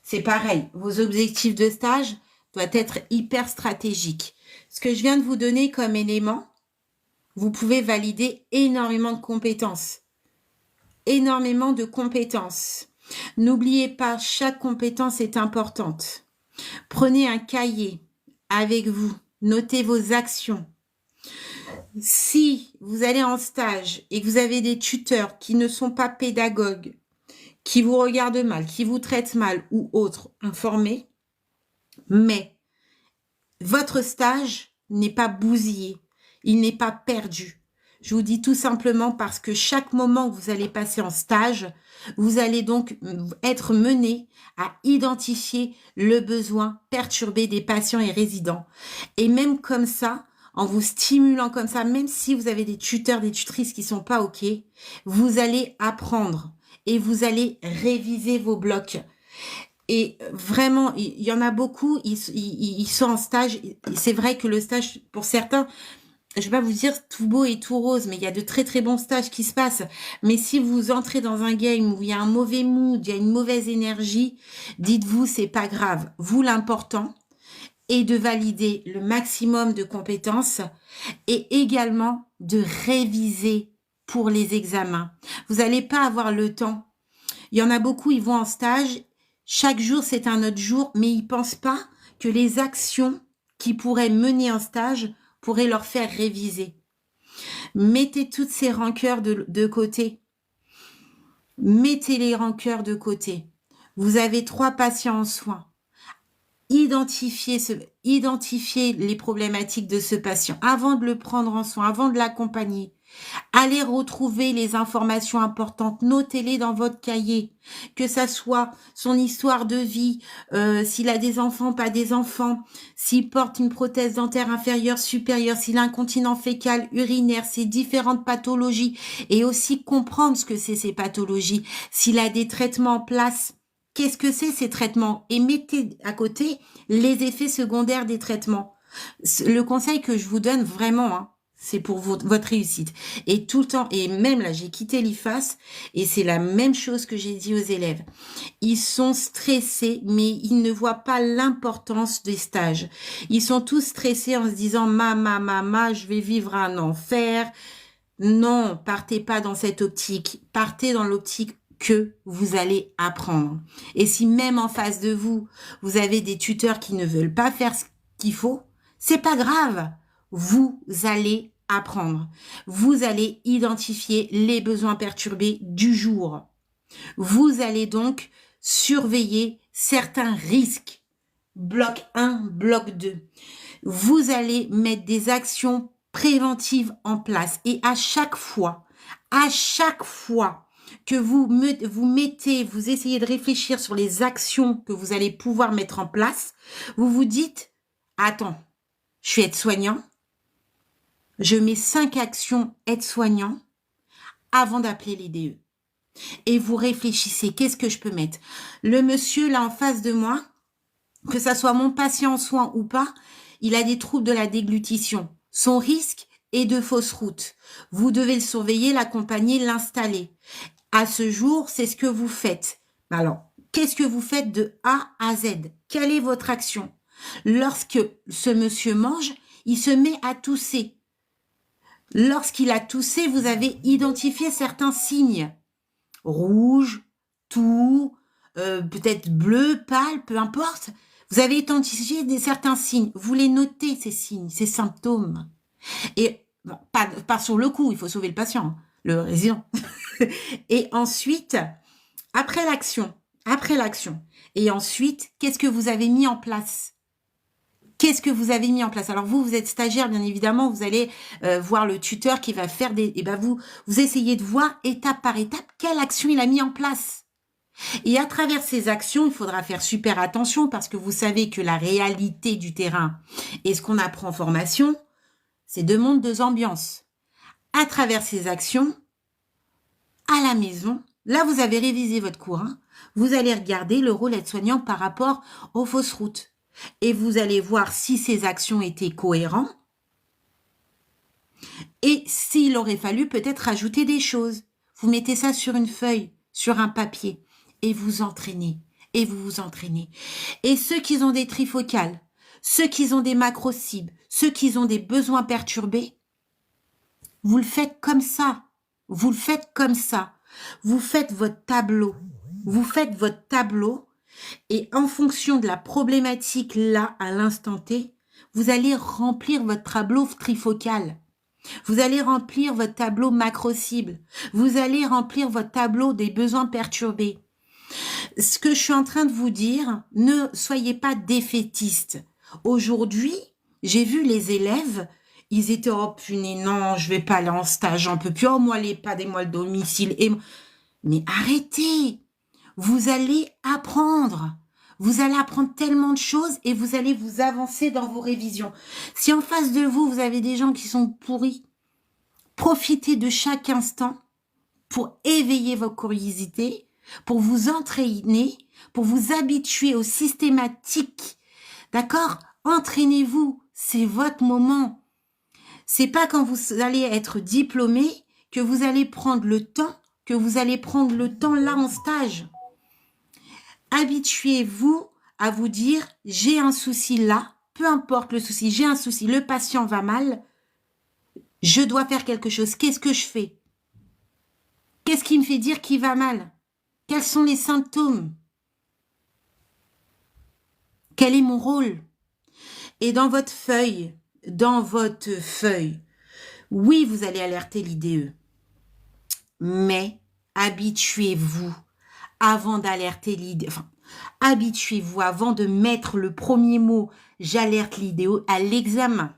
A: C'est pareil, vos objectifs de stage doivent être hyper stratégiques. Ce que je viens de vous donner comme élément, vous pouvez valider énormément de compétences. Énormément de compétences. N'oubliez pas, chaque compétence est importante. Prenez un cahier avec vous. Notez vos actions. Si vous allez en stage et que vous avez des tuteurs qui ne sont pas pédagogues, qui vous regardent mal, qui vous traitent mal ou autres, informez. Mais votre stage n'est pas bousillé. Il n'est pas perdu. Je vous dis tout simplement parce que chaque moment que vous allez passer en stage, vous allez donc être mené à identifier le besoin perturbé des patients et résidents. Et même comme ça, en vous stimulant comme ça, même si vous avez des tuteurs, des tutrices qui sont pas OK, vous allez apprendre et vous allez réviser vos blocs. Et vraiment, il y en a beaucoup, ils sont en stage. C'est vrai que le stage, pour certains, je vais pas vous dire tout beau et tout rose, mais il y a de très très bons stages qui se passent. Mais si vous entrez dans un game où il y a un mauvais mood, il y a une mauvaise énergie, dites-vous, c'est pas grave. Vous, l'important est de valider le maximum de compétences et également de réviser pour les examens. Vous n'allez pas avoir le temps. Il y en a beaucoup, ils vont en stage. Chaque jour, c'est un autre jour, mais ils pensent pas que les actions qui pourraient mener en stage pourraient leur faire réviser. Mettez toutes ces rancœurs de côté. Mettez les rancœurs de côté. Vous avez 3 patients en soins. Identifiez les problématiques de ce patient avant de le prendre en soin, avant de l'accompagner. Allez retrouver les informations importantes, notez-les dans votre cahier, que ça soit son histoire de vie, s'il a des enfants, pas des enfants, s'il porte une prothèse dentaire inférieure, supérieure, s'il a un continent fécal, urinaire, ses différentes pathologies, et aussi comprendre ce que c'est ces pathologies, s'il a des traitements en place. Qu'est-ce que c'est ces traitements? Et mettez à côté les effets secondaires des traitements. Le conseil que je vous donne vraiment, hein, c'est pour votre réussite. Et tout le temps, et même là, j'ai quitté l'IFAS, et c'est la même chose que j'ai dit aux élèves. Ils sont stressés, mais ils ne voient pas l'importance des stages. Ils sont tous stressés en se disant, je vais vivre un enfer. Non, partez pas dans cette optique. Partez dans l'optique que vous allez apprendre. Et si même en face de vous, vous avez des tuteurs qui ne veulent pas faire ce qu'il faut, c'est pas grave. Vous allez apprendre. Vous allez identifier les besoins perturbés du jour. Vous allez donc surveiller certains risques. Bloc 1, bloc 2. Vous allez mettre des actions préventives en place. Et à chaque fois que vous essayez de réfléchir sur les actions que vous allez pouvoir mettre en place, vous vous dites, attends, je suis aide-soignant, Je mets 5 actions aide-soignant avant d'appeler les DE. Et vous réfléchissez, qu'est-ce que je peux mettre? Le monsieur là en face de moi, que ça soit mon patient en soins ou pas, il a des troubles de la déglutition. Son risque est de fausse route. Vous devez le surveiller, l'accompagner, l'installer. À ce jour, c'est ce que vous faites. Alors, qu'est-ce que vous faites de A à Z? Quelle est votre action? Lorsque ce monsieur mange, il se met à tousser. Lorsqu'il a toussé, vous avez identifié certains signes. Rouge, toux, peut-être bleu, pâle, peu importe. Vous avez identifié certains signes. Vous les notez, ces signes, ces symptômes. Et bon, pas sur le coup, il faut sauver le patient, hein, le résident. Et ensuite, après l'action, et ensuite, qu'est-ce que vous avez mis en place? Qu'est-ce que vous avez mis en place? Alors vous êtes stagiaire, bien évidemment, vous allez voir le tuteur qui va faire des... Et ben vous essayez de voir étape par étape quelle action il a mis en place. Et à travers ces actions, il faudra faire super attention parce que vous savez que la réalité du terrain et ce qu'on apprend en formation, c'est deux mondes, deux ambiances. À travers ces actions, à la maison, là vous avez révisé votre cours, hein, vous allez regarder le rôle aide-soignant par rapport aux fausses routes. Et vous allez voir si ces actions étaient cohérentes et s'il aurait fallu peut-être rajouter des choses. Vous mettez ça sur une feuille, sur un papier et vous entraînez. Et vous vous entraînez. Et ceux qui ont des trifocales, ceux qui ont des macro-cibles, ceux qui ont des besoins perturbés, vous le faites comme ça. Vous le faites comme ça. Vous faites votre tableau. Vous faites votre tableau et en fonction de la problématique là, à l'instant T, vous allez remplir votre tableau trifocal. Vous allez remplir votre tableau macro-cible. Vous allez remplir votre tableau des besoins perturbés. Ce que je suis en train de vous dire, ne soyez pas défaitistes. Aujourd'hui, j'ai vu les élèves, ils étaient, oh punaise, non, je vais pas aller en stage, j'en peux plus, oh moi les pas des mois le domicile. Mais arrêtez, vous allez apprendre. Vous allez apprendre tellement de choses et vous allez vous avancer dans vos révisions. Si en face de vous, vous avez des gens qui sont pourris, profitez de chaque instant pour éveiller vos curiosités, pour vous entraîner, pour vous habituer au systématique. D'accord? Entraînez-vous, c'est votre moment. C'est pas quand vous allez être diplômé que vous allez prendre le temps, là en stage. Habituez-vous à vous dire, j'ai un souci là, peu importe le souci, j'ai un souci, le patient va mal, je dois faire quelque chose, qu'est-ce que je fais? Qu'est-ce qui me fait dire qu'il va mal? Quels sont les symptômes? Quel est mon rôle? Et dans votre feuille, oui, vous allez alerter l'IDE, mais habituez-vous avant d'alerter l'IDE, enfin, habituez-vous avant de mettre le premier mot « j'alerte l'IDE » à l'examen.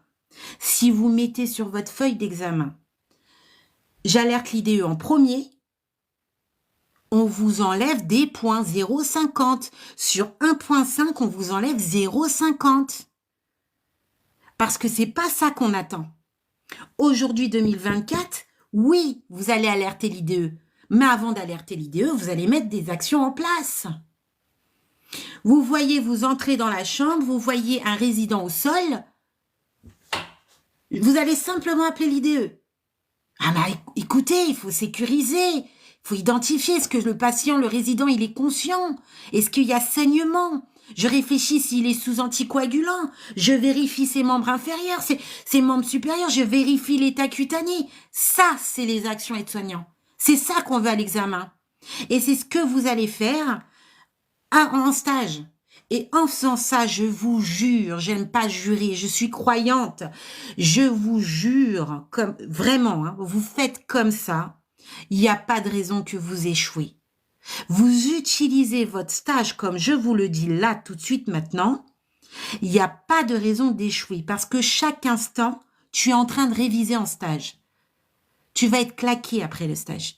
A: Si vous mettez sur votre feuille d'examen « j'alerte l'IDE » en premier, on vous enlève des points 0,50. Sur 1,5, on vous enlève 0,50. Parce que c'est pas ça qu'on attend. Aujourd'hui, 2024, oui, vous allez alerter l'IDE. Mais avant d'alerter l'IDE, vous allez mettre des actions en place. Vous voyez, vous entrez dans la chambre, vous voyez un résident au sol, vous allez simplement appeler l'IDE. Ah bah écoutez, il faut sécuriser, il faut identifier, est-ce que le patient, le résident, il est conscient? Est-ce qu'il y a saignement? Je réfléchis s'il est sous anticoagulant, je vérifie ses membres inférieurs, ses membres supérieurs, je vérifie l'état cutané. Ça, c'est les actions aides-soignants. C'est ça qu'on veut à l'examen. Et c'est ce que vous allez faire en stage. Et en faisant ça, je vous jure, j'aime pas jurer, je suis croyante, je vous jure, comme vraiment, hein, vous faites comme ça, il n'y a pas de raison que vous échouez. Vous utilisez votre stage comme je vous le dis là tout de suite maintenant, il n'y a pas de raison d'échouer parce que chaque instant, tu es en train de réviser en stage. Tu vas être claqué après le stage.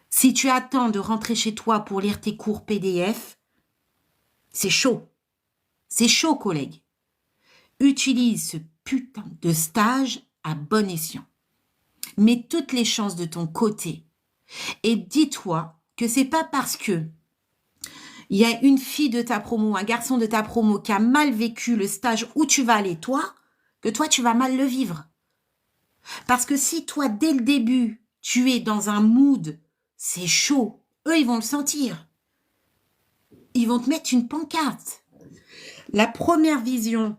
A: Si tu attends de rentrer chez toi pour lire tes cours PDF, c'est chaud. C'est chaud, collègue. Utilise ce putain de stage à bon escient. Mets toutes les chances de ton côté et dis-toi que c'est pas parce que il y a une fille de ta promo, un garçon de ta promo qui a mal vécu le stage où tu vas aller toi, que toi tu vas mal le vivre. Parce que si toi dès le début tu es dans un mood, c'est chaud, eux ils vont le sentir. Ils vont te mettre une pancarte. La première vision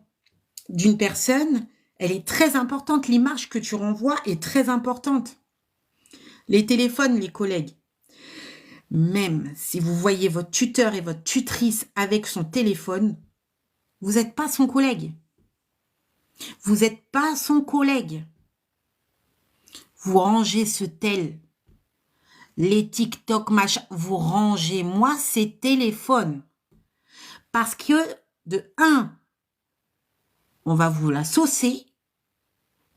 A: d'une personne, elle est très importante. L'image que tu renvoies est très importante. Les téléphones, les collègues. Même si vous voyez votre tuteur et votre tutrice avec son téléphone, vous n'êtes pas son collègue. Vous n'êtes pas son collègue. Vous rangez ce tel. Les TikTok, machin, vous rangez. Moi, c'est téléphone. Parce que, de un, on va vous la saucer.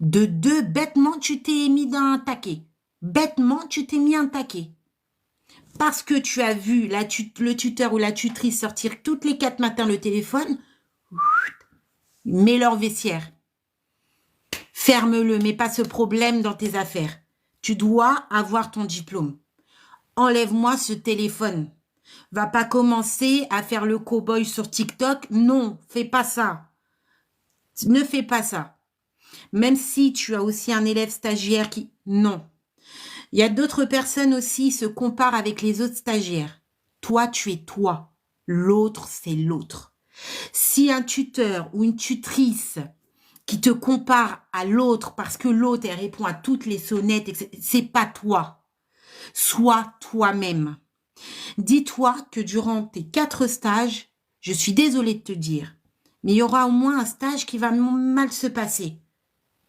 A: De deux, bêtement, tu t'es mis dans un taquet. Bêtement, tu t'es mis un taquet. Parce que tu as vu le tuteur ou la tutrice sortir toutes les 4 matins le téléphone, mets leur vestiaire. Ferme-le, mets pas ce problème dans tes affaires. Tu dois avoir ton diplôme. Enlève-moi ce téléphone. Va pas commencer à faire le cow-boy sur TikTok. Non, fais pas ça. Ne fais pas ça. Même si tu as aussi un élève stagiaire qui... Non. Il y a d'autres personnes aussi qui se comparent avec les autres stagiaires. Toi, tu es toi. L'autre, c'est l'autre. Si un tuteur ou une tutrice qui te compare à l'autre parce que l'autre, elle répond à toutes les sonnettes, c'est pas toi. Sois toi-même. Dis-toi que durant tes 4 stages, je suis désolée de te dire, mais il y aura au moins un stage qui va mal se passer.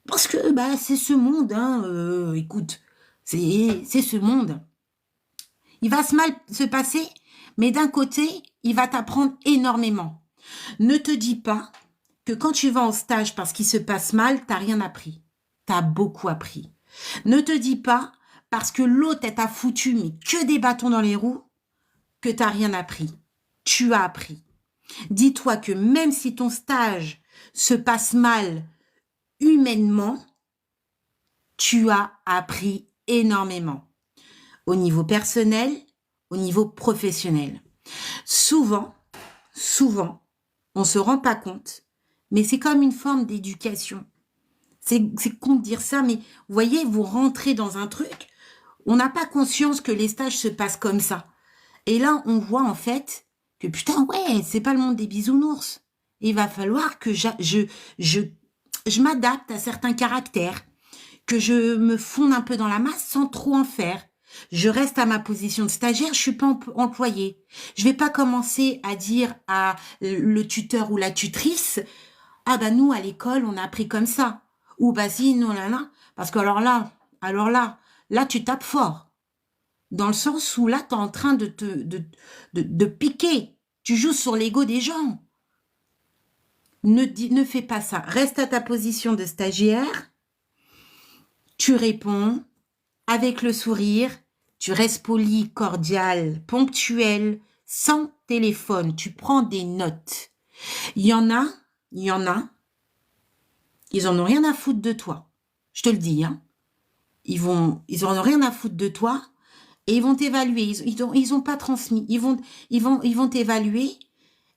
A: Parce que c'est ce monde, hein, écoute, c'est ce monde. Il va mal se passer, mais d'un côté, il va t'apprendre énormément. Ne te dis pas que quand tu vas en stage parce qu'il se passe mal, t'as rien appris. T'as beaucoup appris. Ne te dis pas parce que l'autre t'a foutu mais que des bâtons dans les roues que t'as rien appris. Tu as appris. Dis-toi que même si ton stage se passe mal humainement, tu as appris énormément. Au niveau personnel, au niveau professionnel. Souvent, on ne se rend pas compte, mais c'est comme une forme d'éducation. C'est con de dire ça, mais vous voyez, vous rentrez dans un truc, on n'a pas conscience que les stages se passent comme ça. Et là, on voit en fait que putain, ouais, c'est pas le monde des bisounours. Il va falloir que je m'adapte à certains caractères, que je me fonde un peu dans la masse sans trop en faire. Je reste à ma position de stagiaire, je suis pas employée. Je vais pas commencer à dire à le tuteur ou la tutrice, ah nous à l'école on a appris comme ça. Ou si, non là, parce que alors là tu tapes fort. Dans le sens où là t'es en train de piquer. Tu joues sur l'ego des gens. Ne fais pas ça. Reste à ta position de stagiaire. Tu réponds avec le sourire. Tu restes poli, cordial, ponctuel, sans téléphone. Tu prends des notes. Il y en a, ils en ont rien à foutre de toi. Je te le dis, hein. Ils en ont rien à foutre de toi et ils vont t'évaluer. Ils ont pas transmis. Ils vont t'évaluer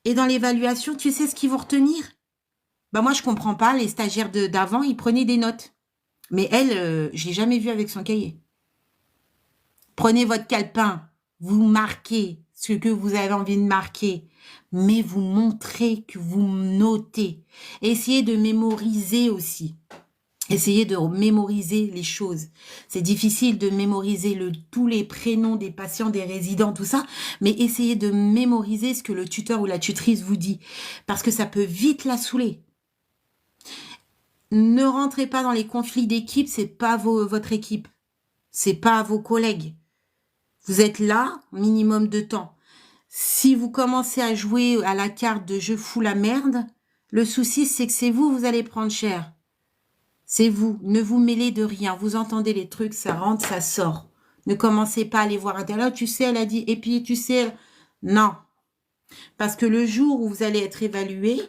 A: et dans l'évaluation, tu sais ce qu'ils vont retenir? Moi, je comprends pas. Les stagiaires d'avant, ils prenaient des notes. Mais elle, je l'ai jamais vue avec son cahier. Prenez votre calepin, vous marquez ce que vous avez envie de marquer, mais vous montrez que vous notez. Essayez de mémoriser aussi. Essayez de mémoriser les choses. C'est difficile de mémoriser tous les prénoms des patients, des résidents, tout ça, mais essayez de mémoriser ce que le tuteur ou la tutrice vous dit, parce que ça peut vite la saouler. Ne rentrez pas dans les conflits d'équipe, c'est pas votre équipe. C'est pas vos collègues. Vous êtes là, minimum de temps. Si vous commencez à jouer à la carte de je fous la merde, le souci c'est que c'est vous allez prendre cher. C'est vous, ne vous mêlez de rien. Vous entendez les trucs, ça rentre, ça sort. Ne commencez pas à aller voir Internet, tu sais, elle a dit, et puis tu sais, non. Parce que le jour où vous allez être évalué,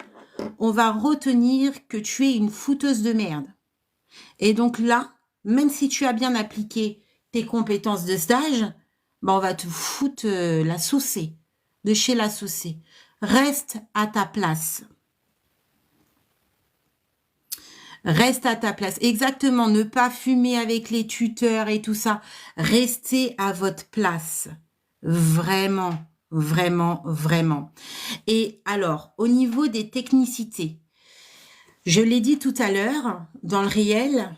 A: on va retenir que tu es une fouteuse de merde. Et donc là, même si tu as bien appliqué tes compétences de stage, ben on va te foutre la saucée, de chez la saucée. Reste à ta place. Reste à ta place. Exactement, ne pas fumer avec les tuteurs et tout ça. Restez à votre place. Vraiment, vraiment, vraiment. Et alors, au niveau des technicités, je l'ai dit tout à l'heure, dans le réel,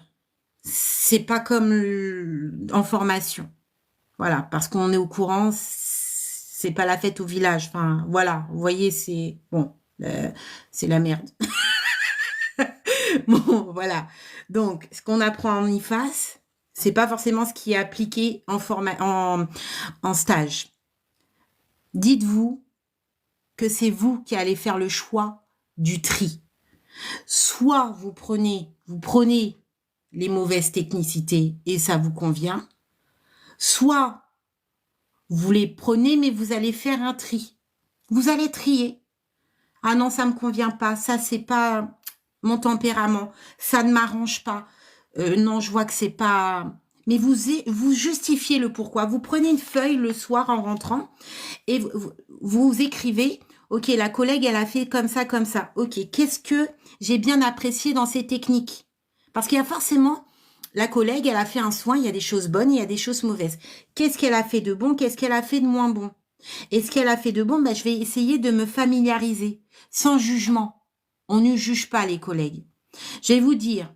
A: c'est pas comme en formation. Voilà, parce qu'on est au courant, c'est pas la fête au village. Enfin, voilà, vous voyez, c'est bon, c'est la merde. Bon, voilà. Donc, ce qu'on apprend en IFAS, c'est pas forcément ce qui est appliqué en stage. Dites-vous que c'est vous qui allez faire le choix du tri. Soit vous prenez les mauvaises technicités et ça vous convient, soit vous les prenez mais vous allez faire un tri. Vous allez trier. Ah non, ça me convient pas, ça c'est pas mon tempérament, ça ne m'arrange pas. Non, je vois que c'est pas. Mais vous justifiez le pourquoi. Vous prenez une feuille le soir en rentrant et vous écrivez, ok, la collègue elle a fait comme ça, comme ça. Ok, qu'est-ce que j'ai bien apprécié dans ces techniques? Parce qu'il y a forcément la collègue, elle a fait un soin, il y a des choses bonnes, il y a des choses mauvaises. Qu'est-ce qu'elle a fait de bon? Qu'est-ce qu'elle a fait de moins bon? Et ce qu'elle a fait de bon, ben, je vais essayer de me familiariser, sans jugement. On ne juge pas les collègues. Je vais vous dire,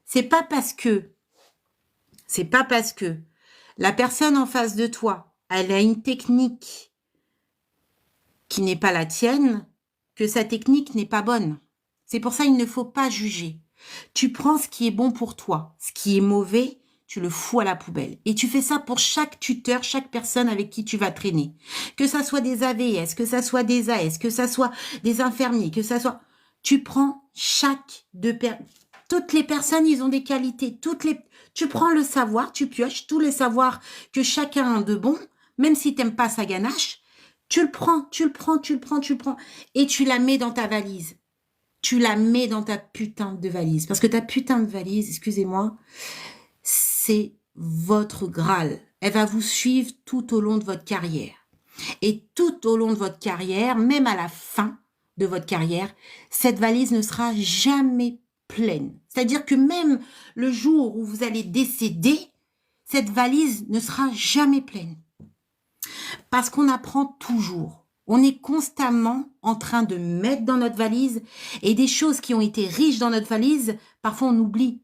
A: c'est pas parce que la personne en face de toi, elle a une technique qui n'est pas la tienne, que sa technique n'est pas bonne. C'est pour ça qu'il ne faut pas juger. Tu prends ce qui est bon pour toi, ce qui est mauvais, tu le fous à la poubelle. Et tu fais ça pour chaque tuteur, chaque personne avec qui tu vas traîner. Que ça soit des AVS, que ça soit des AS, que ça soit des infirmiers, que ça soit... Tu prends toutes les personnes, ils ont des qualités. Tu prends le savoir, tu pioches tous les savoirs que chacun a de bon, même si t'aimes pas sa ganache, tu le prends. Et tu la mets dans ta valise. Tu la mets dans ta putain de valise. Parce que ta putain de valise, excusez-moi, c'est votre Graal. Elle va vous suivre tout au long de votre carrière. Et tout au long de votre carrière, même à la fin de votre carrière, cette valise ne sera jamais pleine. C'est-à-dire que même le jour où vous allez décéder, cette valise ne sera jamais pleine. Parce qu'on apprend toujours. On est constamment en train de mettre dans notre valise et des choses qui ont été riches dans notre valise, parfois on oublie.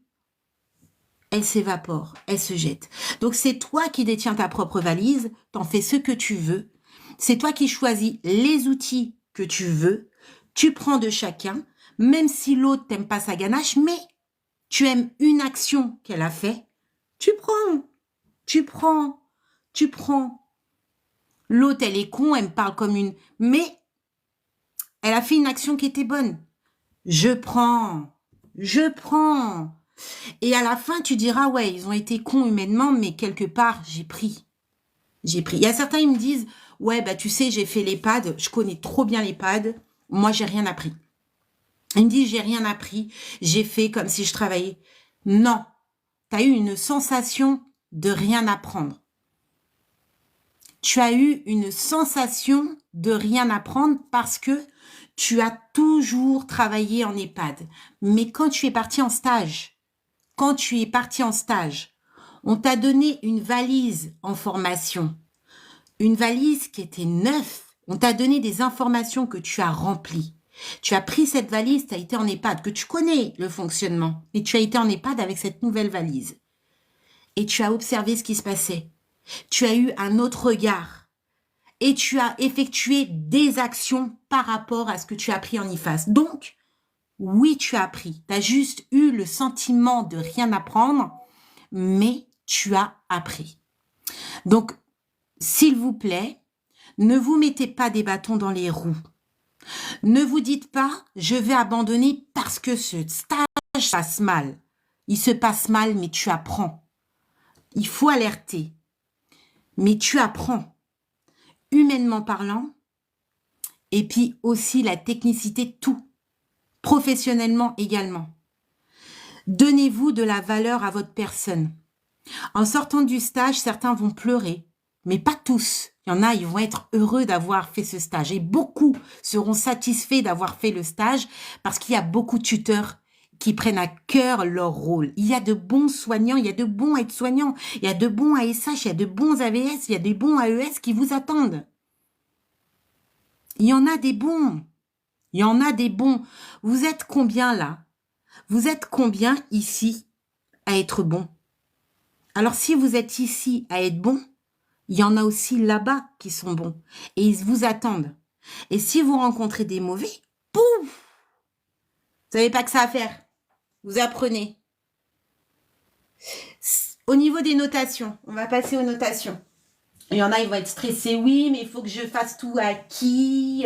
A: Elle s'évapore, elle se jette. Donc c'est toi qui détiens ta propre valise, t'en fais ce que tu veux. C'est toi qui choisis les outils que tu veux. Tu prends de chacun, même si l'autre t'aime pas sa ganache, mais tu aimes une action qu'elle a fait. Tu prends. L'autre, elle est con, elle me parle comme une... Mais elle a fait une action qui était bonne. Je prends. Et à la fin, tu diras, ouais, ils ont été cons humainement, mais quelque part, j'ai pris. Il y a certains, ils me disent, ouais, bah tu sais, j'ai fait l'EHPAD, je connais trop bien l'EHPAD, moi, j'ai rien appris. Ils me disent, j'ai rien appris, j'ai fait comme si je travaillais. Non, tu as eu une sensation de rien apprendre. Tu as eu une sensation de rien apprendre parce que tu as toujours travaillé en EHPAD. Mais quand tu es parti en stage, on t'a donné une valise en formation, une valise qui était neuve. On t'a donné des informations que tu as remplies. Tu as pris cette valise, tu as été en EHPAD, que tu connais le fonctionnement, et tu as été en EHPAD avec cette nouvelle valise. Et tu as observé ce qui se passait. Tu as eu un autre regard. Et tu as effectué des actions par rapport à ce que tu as appris en IFAS. Donc, oui, tu as appris. Tu as juste eu le sentiment de rien apprendre, mais tu as appris. Donc, s'il vous plaît, ne vous mettez pas des bâtons dans les roues. Ne vous dites pas, je vais abandonner parce que ce stage passe mal. Il se passe mal, mais tu apprends. Il faut alerter. Mais tu apprends. Humainement parlant, et puis aussi la technicité, tout. Professionnellement également. Donnez-vous de la valeur à votre personne. En sortant du stage, certains vont pleurer, mais pas tous. Il y en a, ils vont être heureux d'avoir fait ce stage. Et beaucoup seront satisfaits d'avoir fait le stage parce qu'il y a beaucoup de tuteurs qui prennent à cœur leur rôle. Il y a de bons soignants, il y a de bons aides-soignants, il y a de bons ASH, il y a de bons AVS, il y a des bons AES qui vous attendent. Il y en a des bons. Il y en a des bons. Vous êtes combien là? Vous êtes combien ici à être bon? Alors si vous êtes ici à être bon, il y en a aussi là-bas qui sont bons. Et ils vous attendent. Et si vous rencontrez des mauvais, pouf! Vous n'avez pas que ça à faire. Vous apprenez. Au niveau des notations, on va passer aux notations. Il y en a, ils vont être stressés. Oui, mais il faut que je fasse tout acquis.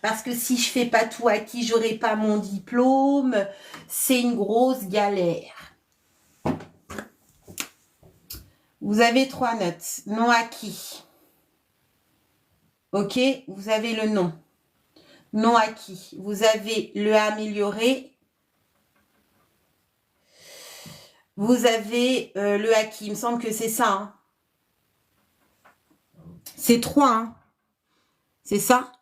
A: Parce que si je fais pas tout acquis, j'aurai pas mon diplôme. C'est une grosse galère. Vous avez 3 notes. Non acquis. Ok, vous avez le non. Non acquis. Vous avez le amélioré. Vous avez le acquis. Il me semble que c'est ça. Hein. C'est 3. Hein. C'est ça?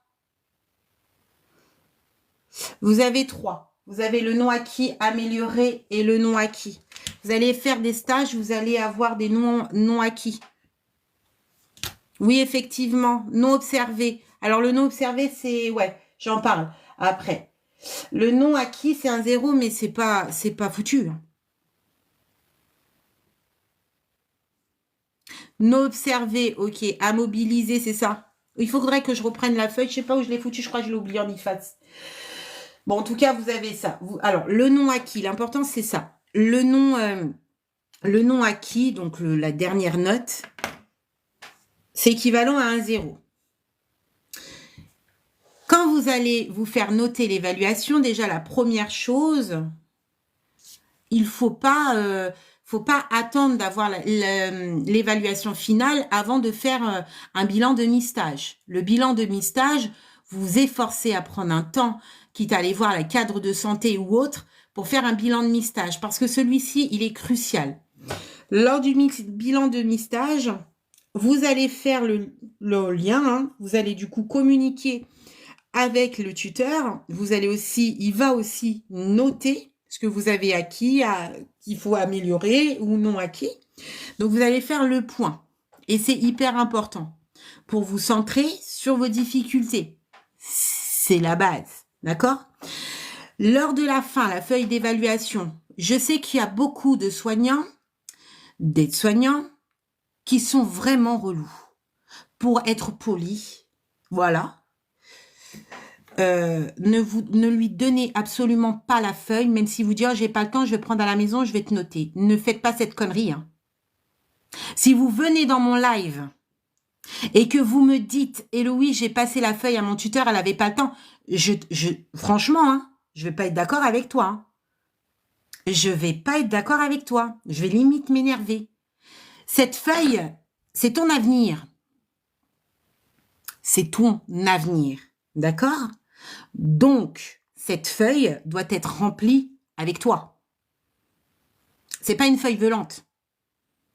A: Vous avez 3. Vous avez le non acquis, amélioré et le non acquis. Vous allez faire des stages, vous allez avoir des non acquis. Oui, effectivement, non observé. Alors, le non observé, c'est... Ouais, j'en parle après. Le non acquis, c'est un 0, mais c'est pas foutu. Non observé, ok. À mobiliser, c'est ça. Il faudrait que je reprenne la feuille. Je sais pas où je l'ai foutu. Je crois que je l'ai oublié en IFAS. Bon, en tout cas, vous avez ça. Alors, le non acquis, l'important, c'est ça. Le non acquis, donc la dernière note, c'est équivalent à un 0. Quand vous allez vous faire noter l'évaluation, déjà, la première chose, il faut pas attendre d'avoir l'évaluation finale avant de faire un bilan de mi-stage. Le bilan de mi-stage, vous vous efforcez à prendre un temps, quitte à aller voir le cadre de santé ou autre, pour faire un bilan de mi-stage, parce que celui-ci, il est crucial. Lors du bilan de mi-stage, vous allez faire le lien, hein, vous allez du coup communiquer avec le tuteur, vous allez aussi, il va aussi noter ce que vous avez acquis, qu'il faut améliorer ou non acquis. Donc, vous allez faire le point. Et c'est hyper important pour vous centrer sur vos difficultés. C'est la base, d'accord? Lors de la fin, la feuille d'évaluation, je sais qu'il y a beaucoup de soignants, d'aides-soignants, qui sont vraiment relous. Pour être poli, voilà. Ne lui donnez absolument pas la feuille, même si vous dites oh, j'ai pas le temps, je vais prendre à la maison, je vais te noter. Ne faites pas cette connerie. Hein. Si vous venez dans mon live et que vous me dites Héloïse, j'ai passé la feuille à mon tuteur, elle avait pas le temps, franchement, hein, je vais pas être d'accord avec toi. Hein. Je vais pas être d'accord avec toi. Je vais limite m'énerver. Cette feuille, c'est ton avenir. C'est ton avenir. D'accord? Donc, cette feuille doit être remplie avec toi. C'est pas une feuille volante.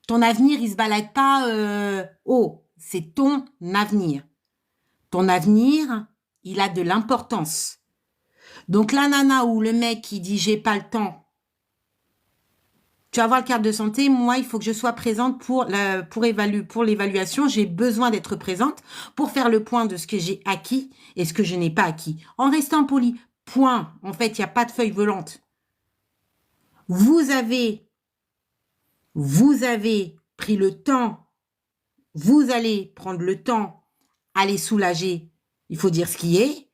A: Ton avenir, il se balade pas c'est ton avenir. Ton avenir, il a de l'importance. Donc, la nana ou le mec qui dit j'ai pas le temps, tu vas voir le cadre de santé, moi, il faut que je sois présente pour l'évaluation. J'ai besoin d'être présente pour faire le point de ce que j'ai acquis et ce que je n'ai pas acquis. En restant poli, point. En fait, il n'y a pas de feuille volante. Vous avez pris le temps. Vous allez prendre le temps à les soulager. Il faut dire ce qui est.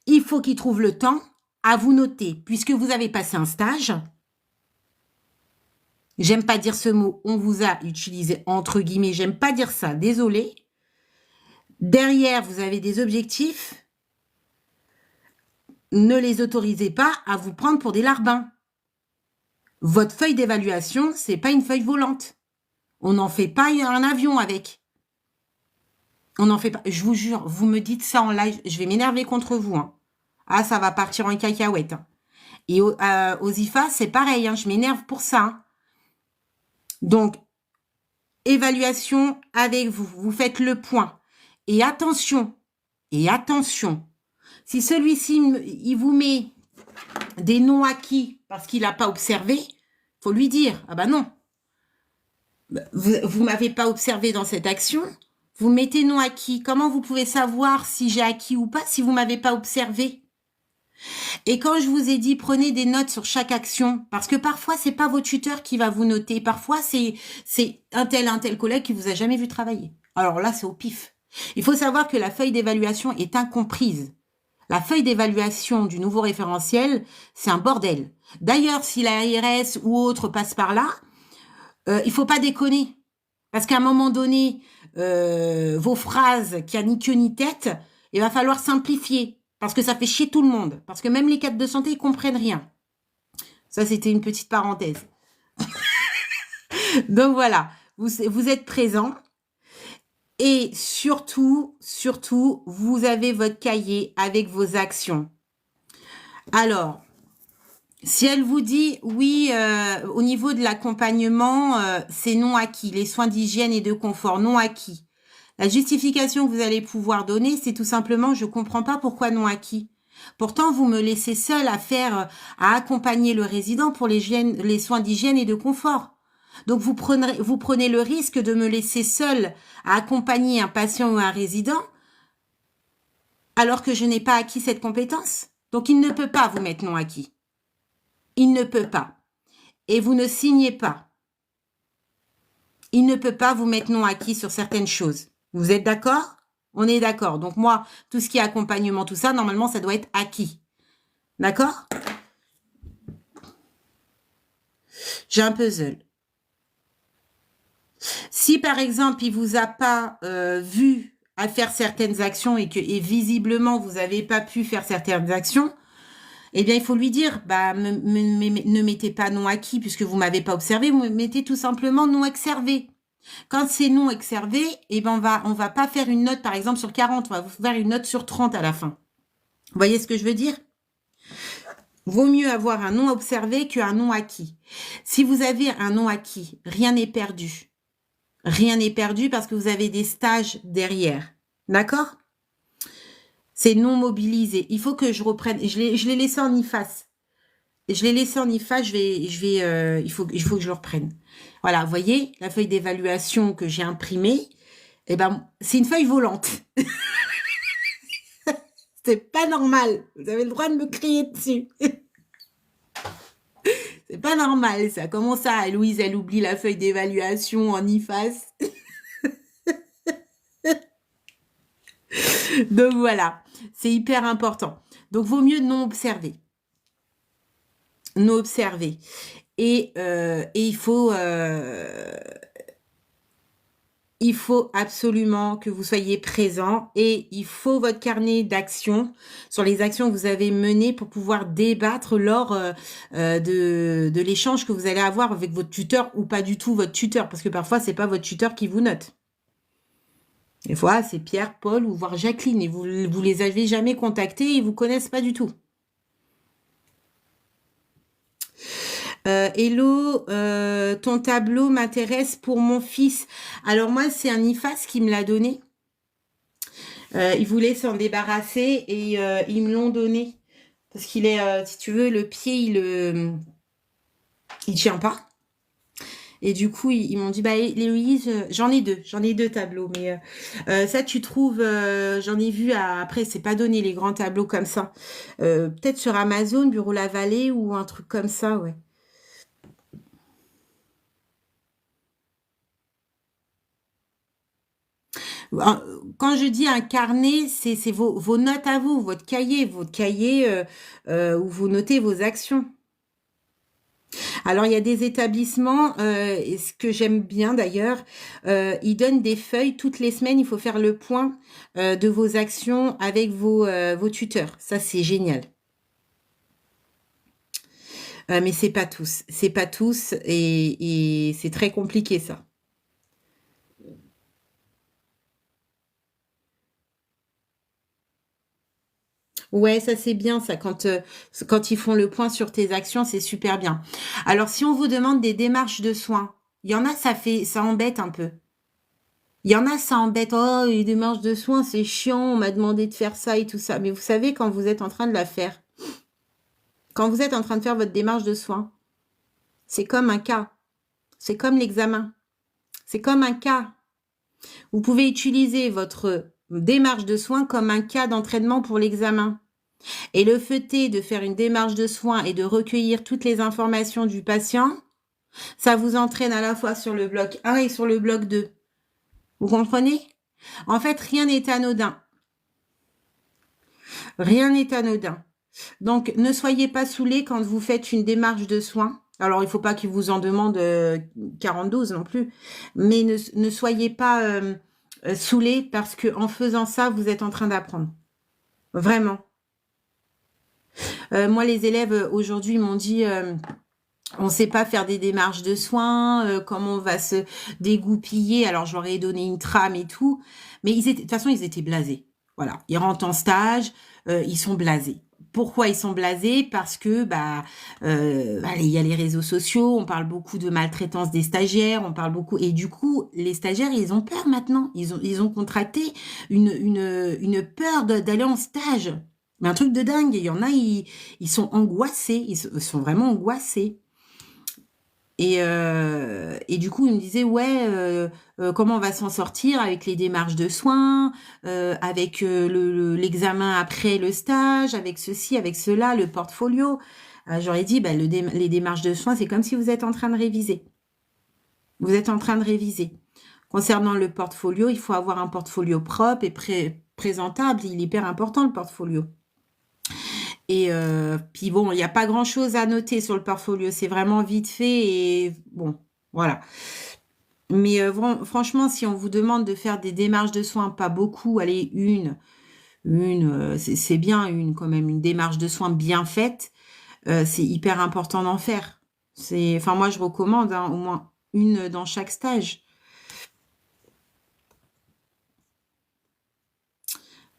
A: Il faut qu'ils trouvent le temps à vous noter. Puisque vous avez passé un stage, j'aime pas dire ce mot, on vous a utilisé entre guillemets, j'aime pas dire ça, désolé. Derrière, vous avez des objectifs. Ne les autorisez pas à vous prendre pour des larbins. Votre feuille d'évaluation, c'est pas une feuille volante. On n'en fait pas un avion avec. On n'en fait pas. Je vous jure, vous me dites ça en live, je vais m'énerver contre vous. Hein. Ah, ça va partir en cacahuète. Hein. Et aux IFA, c'est pareil, hein, je m'énerve pour ça. Hein. Donc, évaluation avec vous. Vous faites le point. Et attention, si celui-ci, il vous met des non acquis parce qu'il n'a pas observé, faut lui dire, ah bah non, vous m'avez pas observé dans cette action, vous mettez non acquis. Comment vous pouvez savoir si j'ai acquis ou pas si vous m'avez pas observé? Et quand je vous ai dit prenez des notes sur chaque action, parce que parfois c'est pas votre tuteur qui va vous noter, parfois c'est un tel collègue qui vous a jamais vu travailler. Alors là c'est au pif. Il faut savoir que la feuille d'évaluation est incomprise. La feuille d'évaluation du nouveau référentiel, c'est un bordel. D'ailleurs, si la ARS ou autre passe par là, il faut pas déconner. Parce qu'à un moment donné, vos phrases qui a ni queue ni tête, il va falloir simplifier. Parce que ça fait chier tout le monde. Parce que même les cadres de santé, ils comprennent rien. Ça, c'était une petite parenthèse. Donc voilà, vous êtes présents. Et surtout, vous avez votre cahier avec vos actions. Alors, si elle vous dit, oui, au niveau de l'accompagnement, c'est non acquis, les soins d'hygiène et de confort, non acquis. La justification que vous allez pouvoir donner, c'est tout simplement, je comprends pas pourquoi non acquis. Pourtant, vous me laissez seule à accompagner le résident pour les soins d'hygiène et de confort. Donc, vous prenez le risque de me laisser seule à accompagner un patient ou un résident alors que je n'ai pas acquis cette compétence. Donc, il ne peut pas vous mettre non acquis. Il ne peut pas. Et vous ne signez pas. Il ne peut pas vous mettre non acquis sur certaines choses. Vous êtes d'accord? On est d'accord. Donc moi, tout ce qui est accompagnement, tout ça, normalement, ça doit être acquis. D'accord? J'ai un puzzle. Si par exemple, il vous a pas vu à faire certaines actions et visiblement, vous n'avez pas pu faire certaines actions, eh bien, il faut lui dire, bah, ne mettez pas non acquis puisque vous m'avez pas observé, vous mettez tout simplement non observé. Quand c'est non observé, eh ben, on va pas faire une note, par exemple, sur 40, on va vous faire une note sur 30 à la fin. Vous voyez ce que je veux dire? Vaut mieux avoir un non observé qu'un non acquis. Si vous avez un non acquis, rien n'est perdu. Rien n'est perdu parce que vous avez des stages derrière. D'accord? C'est non mobilisé. Il faut que je reprenne. Je l'ai laissé en IFAS. Je l'ai laissé en IFAS. Il faut que je le reprenne. Voilà, vous voyez, la feuille d'évaluation que j'ai imprimée, eh ben, c'est une feuille volante. C'est pas normal. Vous avez le droit de me crier dessus. C'est pas normal, ça. Comment ça, Louise, elle oublie la feuille d'évaluation en IFAS? Donc voilà, c'est hyper important. Donc, vaut mieux non observer. Non observer. Et il faut absolument que vous soyez présent et il faut votre carnet d'actions sur les actions que vous avez menées pour pouvoir débattre lors de l'échange que vous allez avoir avec votre tuteur ou pas du tout votre tuteur, parce que parfois, c'est pas votre tuteur qui vous note. Des fois, c'est Pierre, Paul ou voire Jacqueline et vous les avez jamais contactés et ils vous connaissent pas du tout. Hello, ton tableau m'intéresse pour mon fils. Alors moi, c'est un IFAS qui me l'a donné. Il voulait s'en débarrasser et ils me l'ont donné. Parce qu'il est, si tu veux, le pied, il tient pas. Et du coup, ils m'ont dit, bah, Héloïse, j'en ai deux tableaux. Mais ça, tu trouves, j'en ai vu, après, c'est pas donné les grands tableaux comme ça. Peut-être sur Amazon, Bureau La Vallée ou un truc comme ça, ouais. Quand je dis un carnet, c'est vos notes à vous, votre cahier où vous notez vos actions. Alors, il y a des établissements, et ce que j'aime bien d'ailleurs, ils donnent des feuilles toutes les semaines. Il faut faire le point de vos actions avec vos tuteurs. Ça, c'est génial. Mais c'est pas tous. C'est pas tous et c'est très compliqué, ça. Ouais, ça c'est bien, ça, quand ils font le point sur tes actions, c'est super bien. Alors, si on vous demande des démarches de soins, il y en a, ça embête un peu. Il y en a, ça embête. Oh, les démarches de soins, c'est chiant, on m'a demandé de faire ça et tout ça. Mais vous savez, quand vous êtes en train de la faire, quand vous êtes en train de faire votre démarche de soins, c'est comme un cas. C'est comme l'examen. C'est comme un cas. Vous pouvez utiliser votre démarche de soins comme un cas d'entraînement pour l'examen. Et le fait est de faire une démarche de soins et de recueillir toutes les informations du patient, ça vous entraîne à la fois sur le bloc 1 et sur le bloc 2. Vous comprenez? En fait, rien n'est anodin. Rien n'est anodin. Donc, ne soyez pas saoulés quand vous faites une démarche de soins. Alors, il ne faut pas qu'ils vous en demandent 42 non plus. Mais ne soyez pas saoulés parce qu'en faisant ça, vous êtes en train d'apprendre. Vraiment. Moi, les élèves aujourd'hui m'ont dit on ne sait pas faire des démarches de soins, comment on va se dégoupiller. Alors, je leur ai donné une trame et tout. Mais de toute façon, ils étaient blasés. Voilà. Ils rentrent en stage, ils sont blasés. Pourquoi ils sont blasés? Parce que allez, il y a les réseaux sociaux, on parle beaucoup de maltraitance des stagiaires, on parle beaucoup et du coup les stagiaires ils ont peur maintenant, ils ont contracté une peur d'aller en stage, mais un truc de dingue. Il y en a ils sont angoissés, ils sont vraiment angoissés. Et du coup, il me disait, ouais, comment on va s'en sortir avec les démarches de soins, avec l'examen après le stage, avec ceci, avec cela, le portfolio. J'aurais dit, bah, les démarches de soins, c'est comme si vous êtes en train de réviser. Vous êtes en train de réviser. Concernant le portfolio, il faut avoir un portfolio propre et présentable. Il est hyper important, le portfolio. Et puis bon, il n'y a pas grand-chose à noter sur le portfolio. C'est vraiment vite fait et bon, voilà. Mais franchement, si on vous demande de faire des démarches de soins, pas beaucoup, allez, c'est bien quand même, une démarche de soins bien faite, c'est hyper important d'en faire. Enfin, moi, je recommande hein, au moins une dans chaque stage.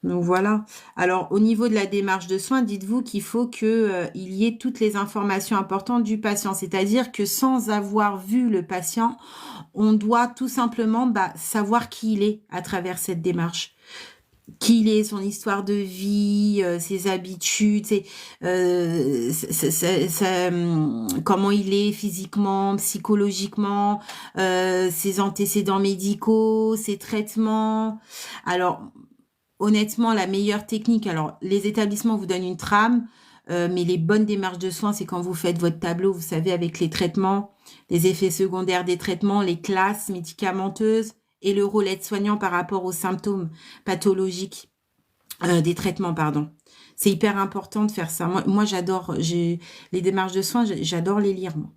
A: Donc voilà. Alors au niveau de la démarche de soins, dites-vous qu'il faut que il y ait toutes les informations importantes du patient. C'est-à-dire que sans avoir vu le patient, on doit tout simplement savoir qui il est à travers cette démarche. Qui il est, son histoire de vie, ses habitudes, comment il est physiquement, psychologiquement, ses antécédents médicaux, ses traitements. Alors, honnêtement, la meilleure technique, alors les établissements vous donnent une trame, mais les bonnes démarches de soins, c'est quand vous faites votre tableau, vous savez, avec les traitements, les effets secondaires des traitements, les classes médicamenteuses et le rôle aide-soignant par rapport aux symptômes pathologiques des traitements, pardon. C'est hyper important de faire ça. Moi j'adore, les démarches de soins, j'adore les lire, moi.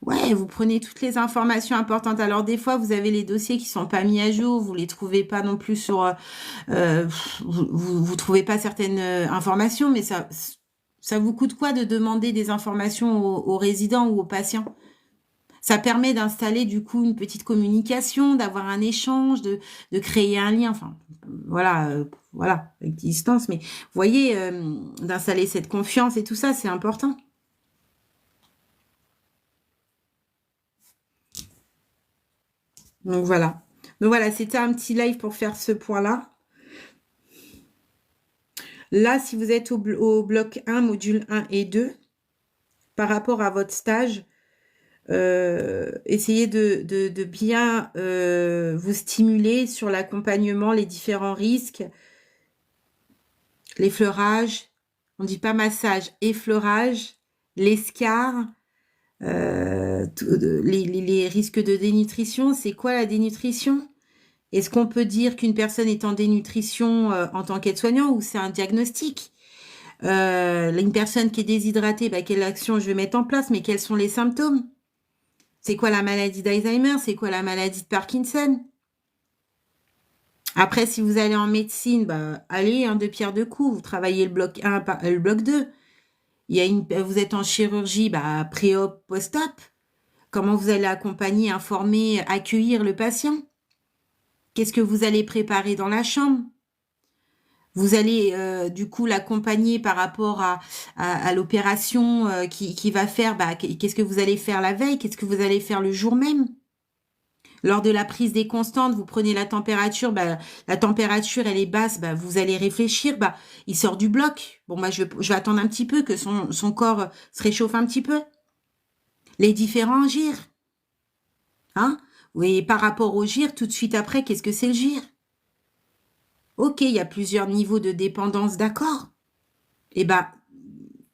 A: Ouais, vous prenez toutes les informations importantes. Alors des fois, vous avez les dossiers qui sont pas mis à jour, vous les trouvez pas non plus sur, euh, vous trouvez pas certaines informations, mais ça vous coûte quoi de demander des informations aux résidents ou aux patients? Ça permet d'installer du coup une petite communication, d'avoir un échange, de créer un lien. Enfin, voilà, voilà, avec distance. Mais vous voyez, d'installer cette confiance et tout ça, c'est important. Donc voilà. Donc voilà, c'était un petit live pour faire ce point-là. Là, si vous êtes au bloc 1, module 1 et 2, par rapport à votre stage, essayez de bien vous stimuler sur l'accompagnement, les différents risques, l'effleurage, on dit pas massage, effleurage, l'escar, les risques de dénutrition. C'est quoi la dénutrition? Est-ce qu'on peut dire qu'une personne est en dénutrition en tant qu'aide-soignant ou c'est un diagnostic? Une personne qui est déshydratée, quelle action je vais mettre en place, mais quels sont les symptômes? C'est quoi la maladie d'Alzheimer? C'est quoi la maladie de Parkinson? Après, si vous allez en médecine, allez, de pierre deux coups, vous travaillez le bloc 1, le bloc 2. Vous êtes en chirurgie, pré-op, post-op. Comment vous allez accompagner, informer, accueillir le patient? Qu'est-ce que vous allez préparer dans la chambre? Vous allez du coup l'accompagner par rapport à l'opération qui va faire. Bah, qu'est-ce que vous allez faire la veille? Qu'est-ce que vous allez faire le jour même? Lors de la prise des constantes, vous prenez la température, bah, la température elle est basse, bah, vous allez réfléchir, bah, il sort du bloc. Bon, moi je vais attendre un petit peu que son corps se réchauffe un petit peu. Les différents gyres, hein? Oui, par rapport au gire, tout de suite après, qu'est-ce que c'est le gire? Ok, il y a plusieurs niveaux de dépendance, d'accord. Et ben,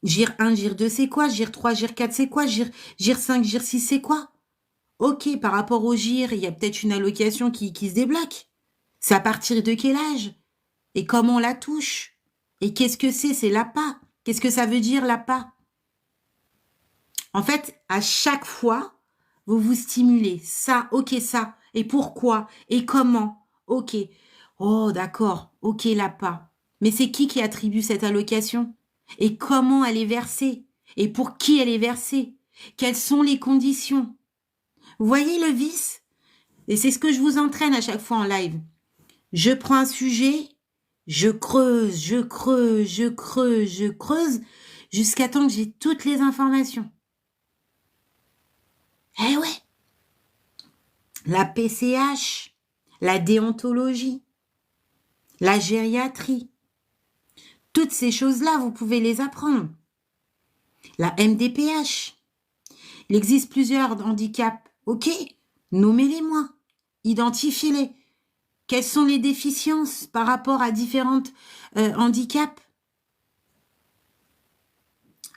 A: gire 1, gire 2, c'est quoi? Gire 3, gire 4, c'est quoi? Gire 5, gire 6, c'est quoi? Ok, par rapport au gire, il y a peut-être une allocation qui se débloque. C'est à partir de quel âge? Et comment on la touche? Et qu'est-ce que c'est? C'est l'appât. Qu'est-ce que ça veut dire l'appât? En fait, à chaque fois, vous vous stimulez. Ça, ok, ça. Et pourquoi? Et comment? Ok. Oh, d'accord. Ok, l'appât. Mais c'est qui attribue cette allocation? Et comment elle est versée? Et pour qui elle est versée? Quelles sont les conditions? Vous voyez le vice? Et c'est ce que je vous entraîne à chaque fois en live. Je prends un sujet, je creuse, je creuse, je creuse, je creuse, jusqu'à temps que j'ai toutes les informations. Eh ouais, la PCH, la déontologie, la gériatrie, toutes ces choses-là, vous pouvez les apprendre. La MDPH, il existe plusieurs handicaps, ok? Nommez-les-moi, identifiez-les. Quelles sont les déficiences par rapport à différents handicaps?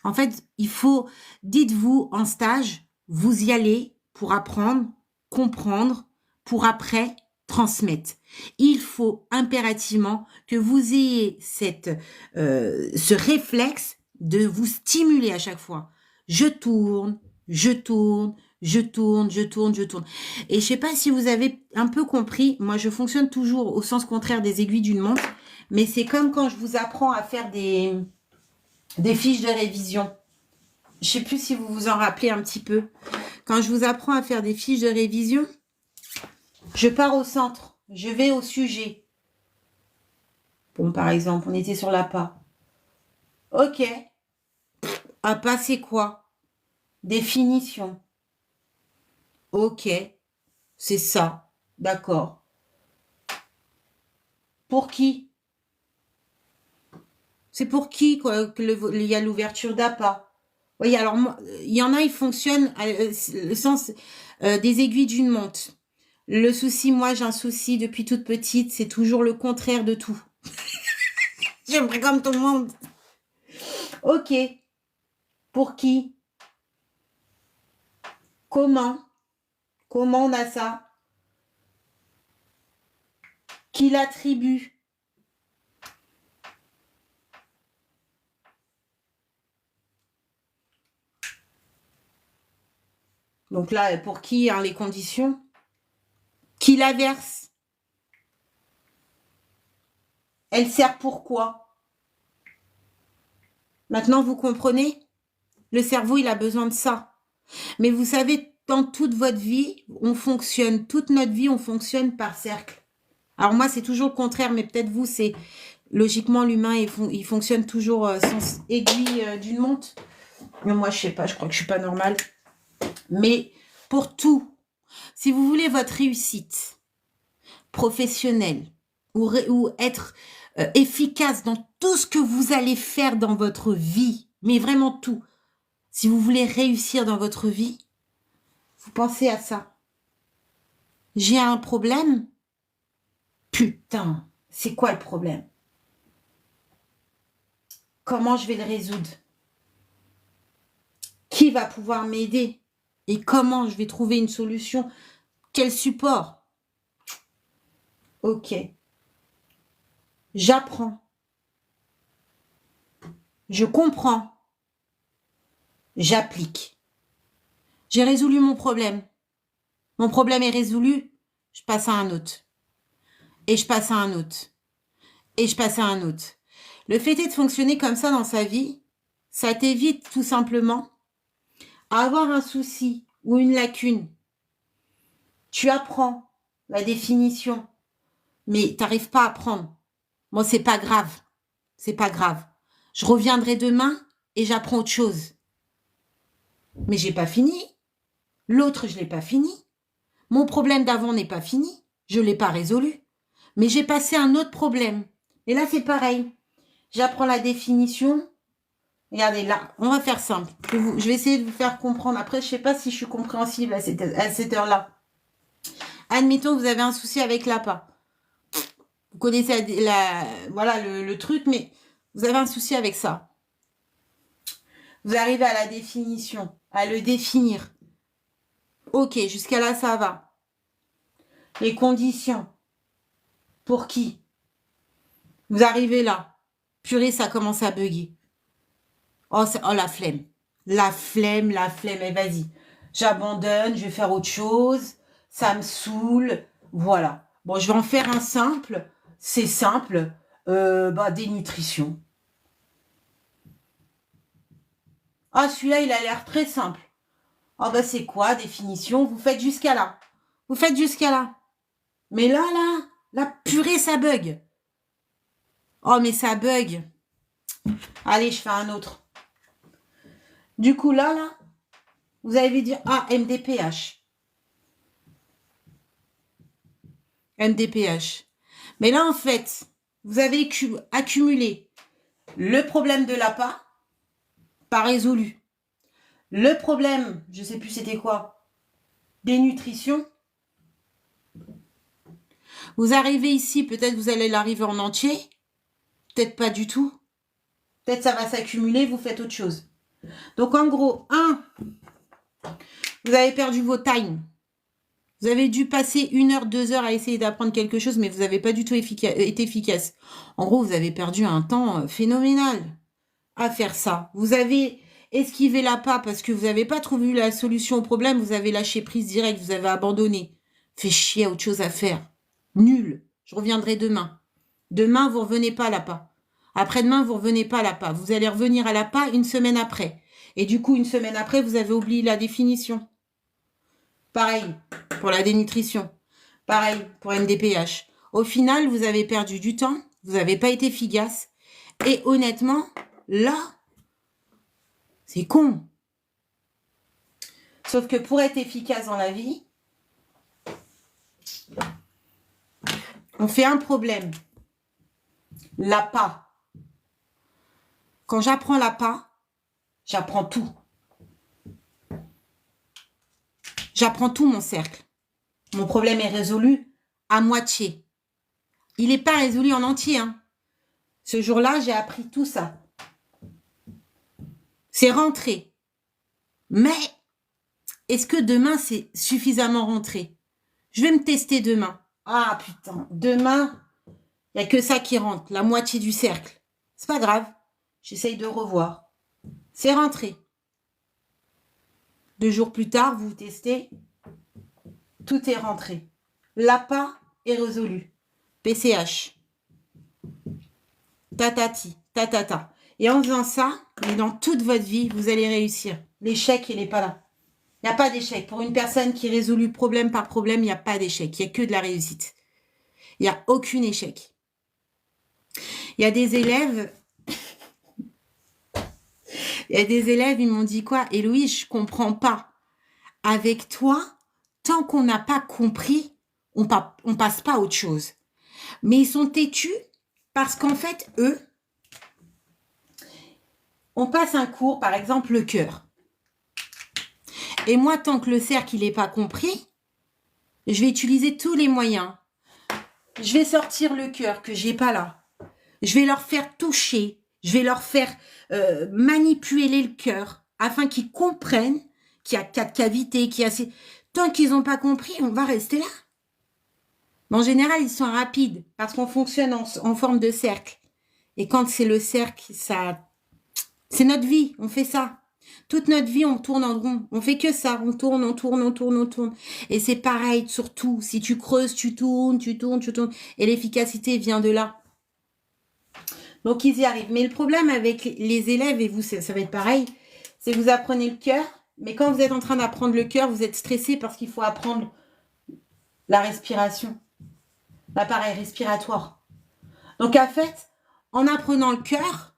A: En fait, il faut, dites-vous en stage, vous y allez pour apprendre, comprendre, pour après transmettre. Il faut impérativement que vous ayez ce réflexe de vous stimuler à chaque fois. Je tourne, je tourne, je tourne, je tourne, je tourne. Et je sais pas si vous avez un peu compris, moi je fonctionne toujours au sens contraire des aiguilles d'une montre, mais c'est comme quand je vous apprends à faire des fiches de révision. Je sais plus si vous vous en rappelez un petit peu. Quand je vous apprends à faire des fiches de révision, je pars au centre, je vais au sujet. Bon, par exemple, on était sur l'appât. Ok. Appât, c'est quoi? Définition. Ok. C'est ça. D'accord. Pour qui? C'est pour qui quoi, il y a l'ouverture d'appât? Oui, alors il y en a, ils fonctionnent le sens des aiguilles d'une montre. Le souci, moi j'ai un souci depuis toute petite, c'est toujours le contraire de tout. J'aimerais comme tout le monde. Ok. Pour qui? Comment? Comment on a ça? Qui l'attribue? Donc là, pour qui, hein, les conditions? Qui la verse? Elle sert pour quoi? Maintenant, vous comprenez? Le cerveau, il a besoin de ça. Mais vous savez, dans toute votre vie, toute notre vie, on fonctionne par cercle. Alors moi, c'est toujours le contraire, mais peut-être vous, c'est logiquement l'humain, il fonctionne toujours sans aiguille d'une montre. Mais moi, je sais pas, je crois que je suis pas normale. Mais pour tout, si vous voulez votre réussite professionnelle ou être efficace dans tout ce que vous allez faire dans votre vie, mais vraiment tout, si vous voulez réussir dans votre vie, vous pensez à ça. J'ai un problème? Putain, c'est quoi le problème? Comment je vais le résoudre? Qui va pouvoir m'aider? Et comment je vais trouver une solution? Quel support? Ok. J'apprends. Je comprends. J'applique. J'ai résolu mon problème. Mon problème est résolu. Je passe à un autre. Et je passe à un autre. Et je passe à un autre. Le fait est de fonctionner comme ça dans sa vie, ça t'évite tout simplement à avoir un souci ou une lacune. Tu apprends la définition. mais t'arrives pas à prendre. Moi, c'est pas grave. C'est pas grave. Je reviendrai demain et j'apprends autre chose. Mais j'ai pas fini. L'autre, je l'ai pas fini. Mon problème d'avant n'est pas fini. Je l'ai pas résolu. Mais j'ai passé un autre problème. Et là, c'est pareil. J'apprends la définition. Regardez, là, on va faire simple. Je vais essayer de vous faire comprendre. Après, je sais pas si je suis compréhensible à cette heure-là. Admettons que vous avez un souci avec l'appât. Vous connaissez voilà le truc, mais vous avez un souci avec ça. Vous arrivez à la définition, à le définir. Ok, jusqu'à là, ça va. Les conditions. Pour qui? Vous arrivez là. Purée, ça commence à bugger. Oh, la flemme. La flemme. Et vas-y. J'abandonne, je vais faire autre chose. Ça me saoule. Voilà. Bon, je vais en faire un simple. C'est simple. Dénutrition. Ah, celui-là, il a l'air très simple. Ah, c'est quoi, définition? Vous faites jusqu'à là. Vous faites jusqu'à là. Mais là, la purée, ça bug. Oh, mais ça bug. Allez, je fais un autre. Du coup, là, vous allez dire, MDPH. MDPH. Mais là, en fait, vous avez accumulé le problème de l'appât, pas résolu. Le problème, je sais plus c'était quoi, dénutrition. Vous arrivez ici, peut-être vous allez l'arriver en entier. Peut-être pas du tout. Peut-être ça va s'accumuler, vous faites autre chose. Donc, en gros, vous avez perdu vos times. Vous avez dû passer 1 heure, 2 heures à essayer d'apprendre quelque chose, mais vous n'avez pas du tout été efficace. En gros, vous avez perdu un temps phénoménal à faire ça. Vous avez esquivé l'appât parce que vous n'avez pas trouvé la solution au problème, vous avez lâché prise direct, vous avez abandonné. Fait chier, autre chose à faire. Nul. Je reviendrai demain. Demain, vous revenez pas à l'appât. Après-demain, vous revenez pas à l'appât. Vous allez revenir à l'appât 1 semaine après. Et du coup, 1 semaine après, vous avez oublié la définition. Pareil pour la dénutrition. Pareil pour MDPH. Au final, vous avez perdu du temps. Vous n'avez pas été efficace. Et honnêtement, là, c'est con. Sauf que pour être efficace dans la vie, on fait un problème. L'appât. Quand j'apprends l'appât, j'apprends tout. J'apprends tout, mon cercle. Mon problème est résolu à moitié. Il n'est pas résolu en entier. Ce jour-là, j'ai appris tout ça. C'est rentré. Mais est-ce que demain, c'est suffisamment rentré? Je vais me tester demain. Ah putain, demain, il n'y a que ça qui rentre, la moitié du cercle. C'est pas grave, j'essaye de revoir. C'est rentré. 2 jours plus tard, vous testez. Tout est rentré. L'appât est résolu. PCH. Tatati, tatata. Et en faisant ça, mais dans toute votre vie, vous allez réussir. L'échec, il n'est pas là. Il n'y a pas d'échec. Pour une personne qui résout problème par problème, il n'y a pas d'échec. Il n'y a que de la réussite. Il n'y a aucun échec. Il y a des élèves... ils m'ont dit quoi? Héloïse, je comprends pas. Avec toi, tant qu'on n'a pas compris, on passe pas à autre chose. Mais ils sont têtus parce qu'en fait, eux, on passe un cours, par exemple, le cœur. Et moi, tant que le cercle, il n'est pas compris, je vais utiliser tous les moyens. Je vais sortir le cœur que j'ai pas là. Je vais leur faire toucher. Je vais leur faire manipuler le cœur afin qu'ils comprennent qu'il y a 4 cavités, qu'il y a ces... Tant qu'ils n'ont pas compris, on va rester là. Mais en général, ils sont rapides parce qu'on fonctionne en forme de cercle. Et quand c'est le cercle, c'est notre vie. On fait ça. Toute notre vie, on tourne en rond. On fait que ça. On tourne, on tourne, on tourne, on tourne. Et c'est pareil surtout. Si tu creuses, tu tournes, tu tournes, tu tournes. Et l'efficacité vient de là. Donc, ils y arrivent. Mais le problème avec les élèves, et vous, ça va être pareil, c'est que vous apprenez le cœur. Mais quand vous êtes en train d'apprendre le cœur, vous êtes stressé parce qu'il faut apprendre la respiration. l'appareil respiratoire. Donc, en fait, en apprenant le cœur,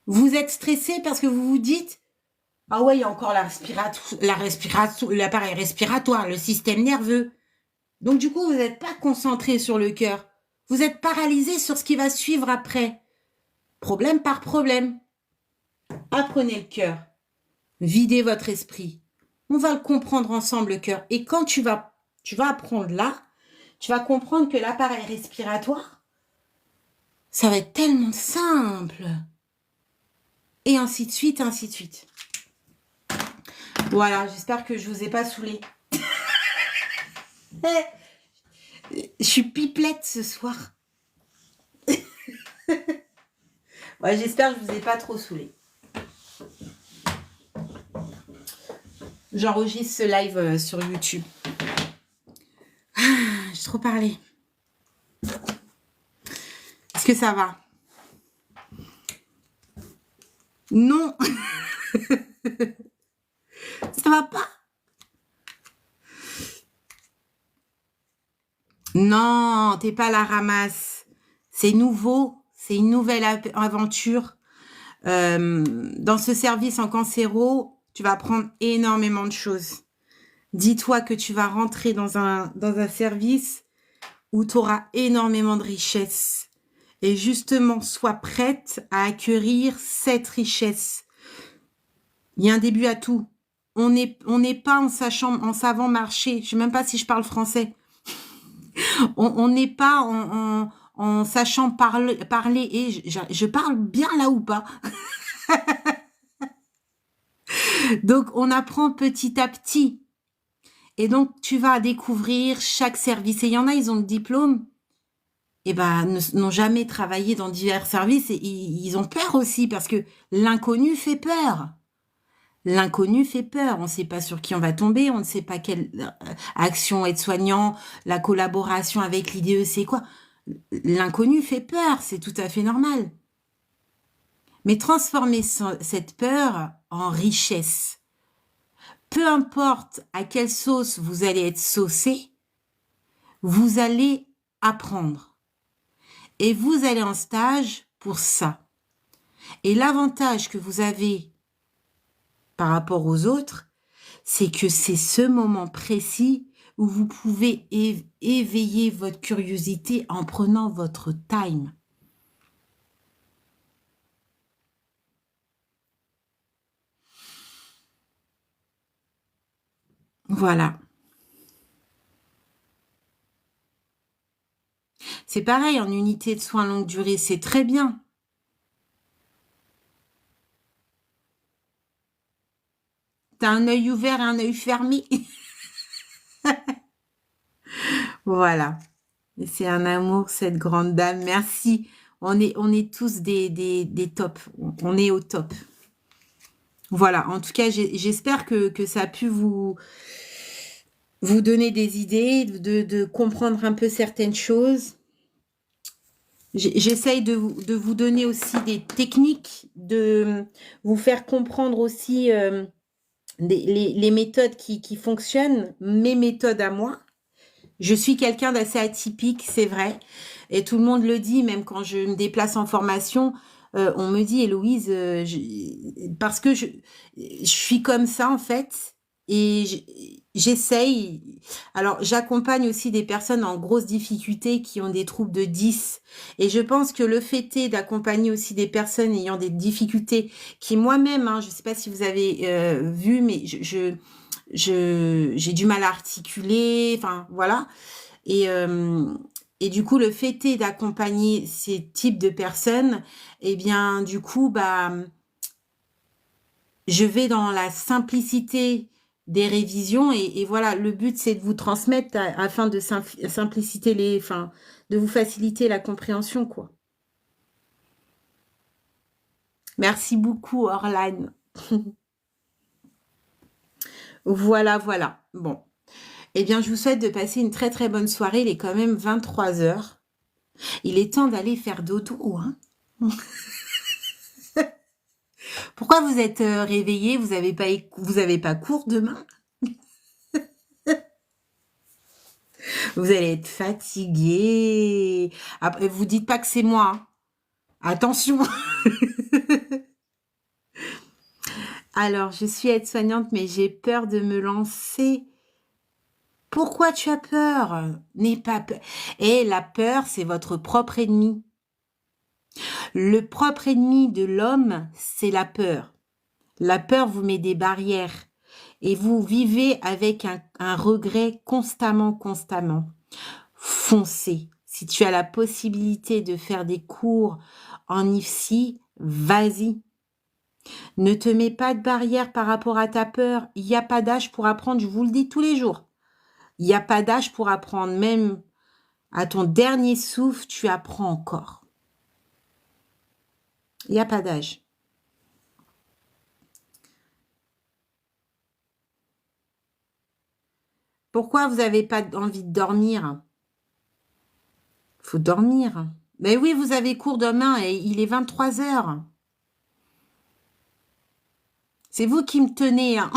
A: vous êtes stressé parce que vous vous dites, ah ouais, il y a encore l'appareil respiratoire, le système nerveux. Donc, du coup, vous n'êtes pas concentré sur le cœur. Vous êtes paralysé sur ce qui va suivre après. Problème par problème. Apprenez le cœur. Videz votre esprit. On va le comprendre ensemble, le cœur. Et quand tu vas apprendre là, tu vas comprendre que l'appareil respiratoire, ça va être tellement simple. Et ainsi de suite, ainsi de suite. Voilà, j'espère que je vous ai pas saoulé. Je suis pipelette ce soir. Ouais, j'espère que je vous ai pas trop saoulé. J'enregistre ce live sur YouTube. J'ai trop parlé. Est-ce que ça va? Non. Ça va pas? Non, t'es pas à la ramasse. C'est nouveau. C'est une nouvelle aventure. Dans ce service en cancéro, tu vas apprendre énormément de choses. Dis-toi que tu vas rentrer dans un service où tu auras énormément de richesses. Et justement, sois prête à acquérir cette richesse. Il y a un début à tout. On n'est pas en savant marcher. Je sais même pas si je parle français. On n'est pas en sachant parler. Et je parle bien là ou pas. Donc, on apprend petit à petit. Et donc, tu vas découvrir chaque service. Et il y en a, ils ont le diplôme. Et ben, n'ont jamais travaillé dans divers services. Et ils ont peur aussi parce que l'inconnu fait peur. L'inconnu fait peur. On ne sait pas sur qui on va tomber. On ne sait pas quelle action aide-soignant, la collaboration avec l'IDE, c'est quoi. L'inconnu fait peur. C'est tout à fait normal. Mais transformer cette peur en richesse. Peu importe à quelle sauce vous allez être saucé, vous allez apprendre. Et vous allez en stage pour ça. Et l'avantage que vous avez par rapport aux autres, c'est que c'est ce moment précis où vous pouvez éveiller votre curiosité en prenant votre time. Voilà. C'est pareil, en unité de soins longue durée, c'est très bien. T'as un œil ouvert et un œil fermé. Voilà. Et c'est un amour, cette grande dame. Merci. On est tous des tops. On est au top. Voilà. En tout cas, j'espère que ça a pu vous donner des idées, de comprendre un peu certaines choses. J'essaye de vous donner aussi des techniques, de vous faire comprendre aussi les méthodes qui fonctionnent, mes méthodes à moi. Je suis quelqu'un d'assez atypique, c'est vrai. Et tout le monde le dit, même quand je me déplace en formation, on me dit, Héloïse, parce que je suis comme ça, en fait. Et j'essaye. Alors, j'accompagne aussi des personnes en grosse difficulté qui ont des troubles de 10. Et je pense que le fait est d'accompagner aussi des personnes ayant des difficultés qui moi-même, hein, je ne sais pas si vous avez vu, mais j'ai du mal à articuler, enfin voilà. Et du coup, le fait est d'accompagner ces types de personnes, eh bien, du coup, bah, je vais dans la simplicité des révisions et voilà, le but c'est de vous transmettre afin de simpliciter enfin, de vous faciliter la compréhension, quoi. Merci beaucoup, Orlane. Voilà, voilà. Bon. Eh bien, je vous souhaite de passer une très très bonne soirée. Il est quand même 23 heures. Il est temps d'aller faire dodo, hein. Pourquoi vous êtes réveillé? Vous avez pas cours demain? Vous allez être fatigué. Après, vous dites pas que c'est moi, hein. Attention. Alors, je suis aide-soignante, mais j'ai peur de me lancer. Pourquoi tu as peur? N'aie pas peur. Et la peur, c'est votre propre ennemi. Le propre ennemi de l'homme, c'est la peur. La peur vous met des barrières et vous vivez avec un regret constamment. Foncez. Si tu as la possibilité de faire des cours en IFSI, vas-y. Ne te mets pas de barrière par rapport à ta peur. Il n'y a pas d'âge pour apprendre, je vous le dis tous les jours. Il n'y a pas d'âge pour apprendre. Même à ton dernier souffle, tu apprends encore. Il n'y a pas d'âge. Pourquoi vous n'avez pas envie de dormir? Faut dormir. Mais oui, vous avez cours demain et il est 23 heures. C'est vous qui me tenez, hein.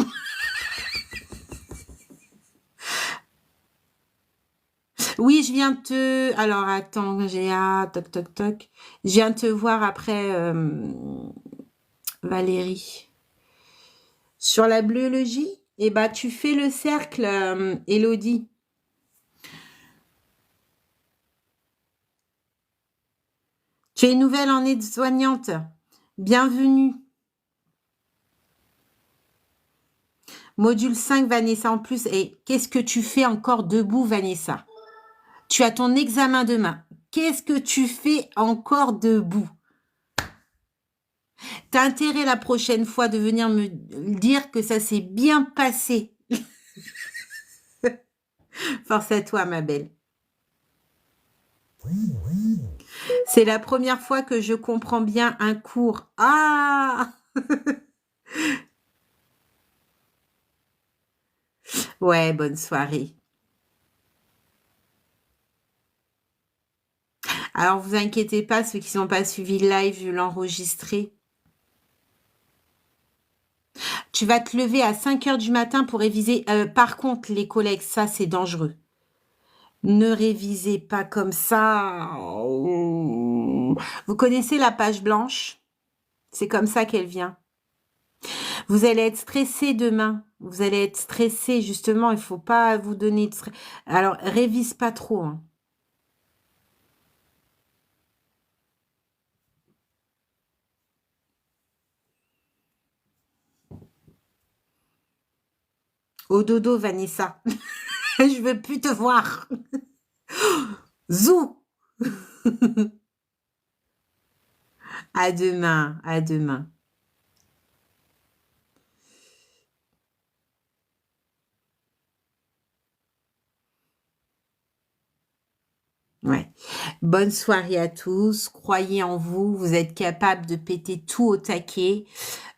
A: Oui, je viens te... Alors, attends, j'ai... Ah, toc, toc, toc. Je viens te voir après, Valérie. Sur la biologie, eh ben, tu fais le cercle, Élodie. Tu es nouvelle en aide-soignante. Bienvenue. Module 5, Vanessa, en plus. Et qu'est-ce que tu fais encore debout, Vanessa? Tu as ton examen demain. Qu'est-ce que tu fais encore debout? T'as intérêt la prochaine fois de venir me dire que ça s'est bien passé. Force à toi, ma belle. C'est la première fois que je comprends bien un cours. Ah! Ouais, bonne soirée. Alors, vous inquiétez pas, ceux qui n'ont pas suivi le live, je l'enregistrer. Tu vas te lever à 5 heures du matin pour réviser. Par contre, les collègues, ça, c'est dangereux. Ne révisez pas comme ça. Vous connaissez la page blanche? C'est comme ça qu'elle vient. Vous allez être stressé demain. Vous allez être stressé, justement. Il ne faut pas vous donner de stress. Alors, révise pas trop, hein. Au dodo, Vanessa. Je veux plus te voir. Zou. À demain. À demain. Ouais. Bonne soirée à tous. Croyez en vous. Vous êtes capable de péter tout au taquet.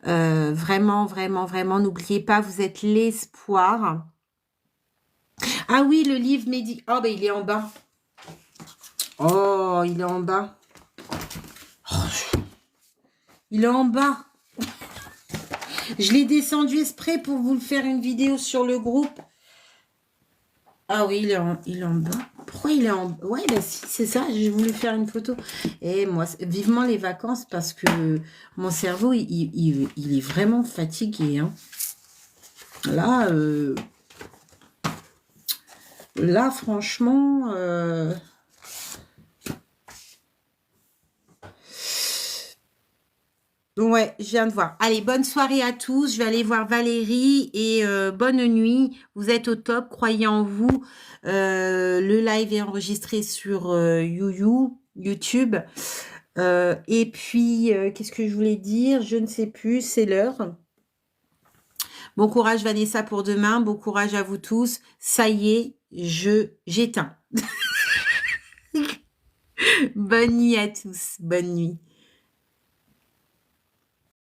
A: Vraiment, vraiment, vraiment. N'oubliez pas, vous êtes l'espoir. Ah oui, le livre médical. Oh, ben il est en bas. Oh, il est en bas. Oh, il est en bas. Je l'ai descendu exprès pour vous faire une vidéo sur le groupe. Ah oui, il est en bas. Pourquoi il est en bas? Ouais, bah si, c'est ça. J'ai voulu faire une photo. Et moi, vivement les vacances parce que mon cerveau, il est vraiment fatigué, hein. Là, franchement... Ouais, je viens de voir. Allez, bonne soirée à tous. Je vais aller voir Valérie et bonne nuit. Vous êtes au top, croyez en vous. Le live est enregistré sur YouTube. Et puis, qu'est-ce que je voulais dire? Je ne sais plus, c'est l'heure. Bon courage Vanessa pour demain. Bon courage à vous tous. Ça y est, j'éteins. Bonne nuit à tous. Bonne nuit.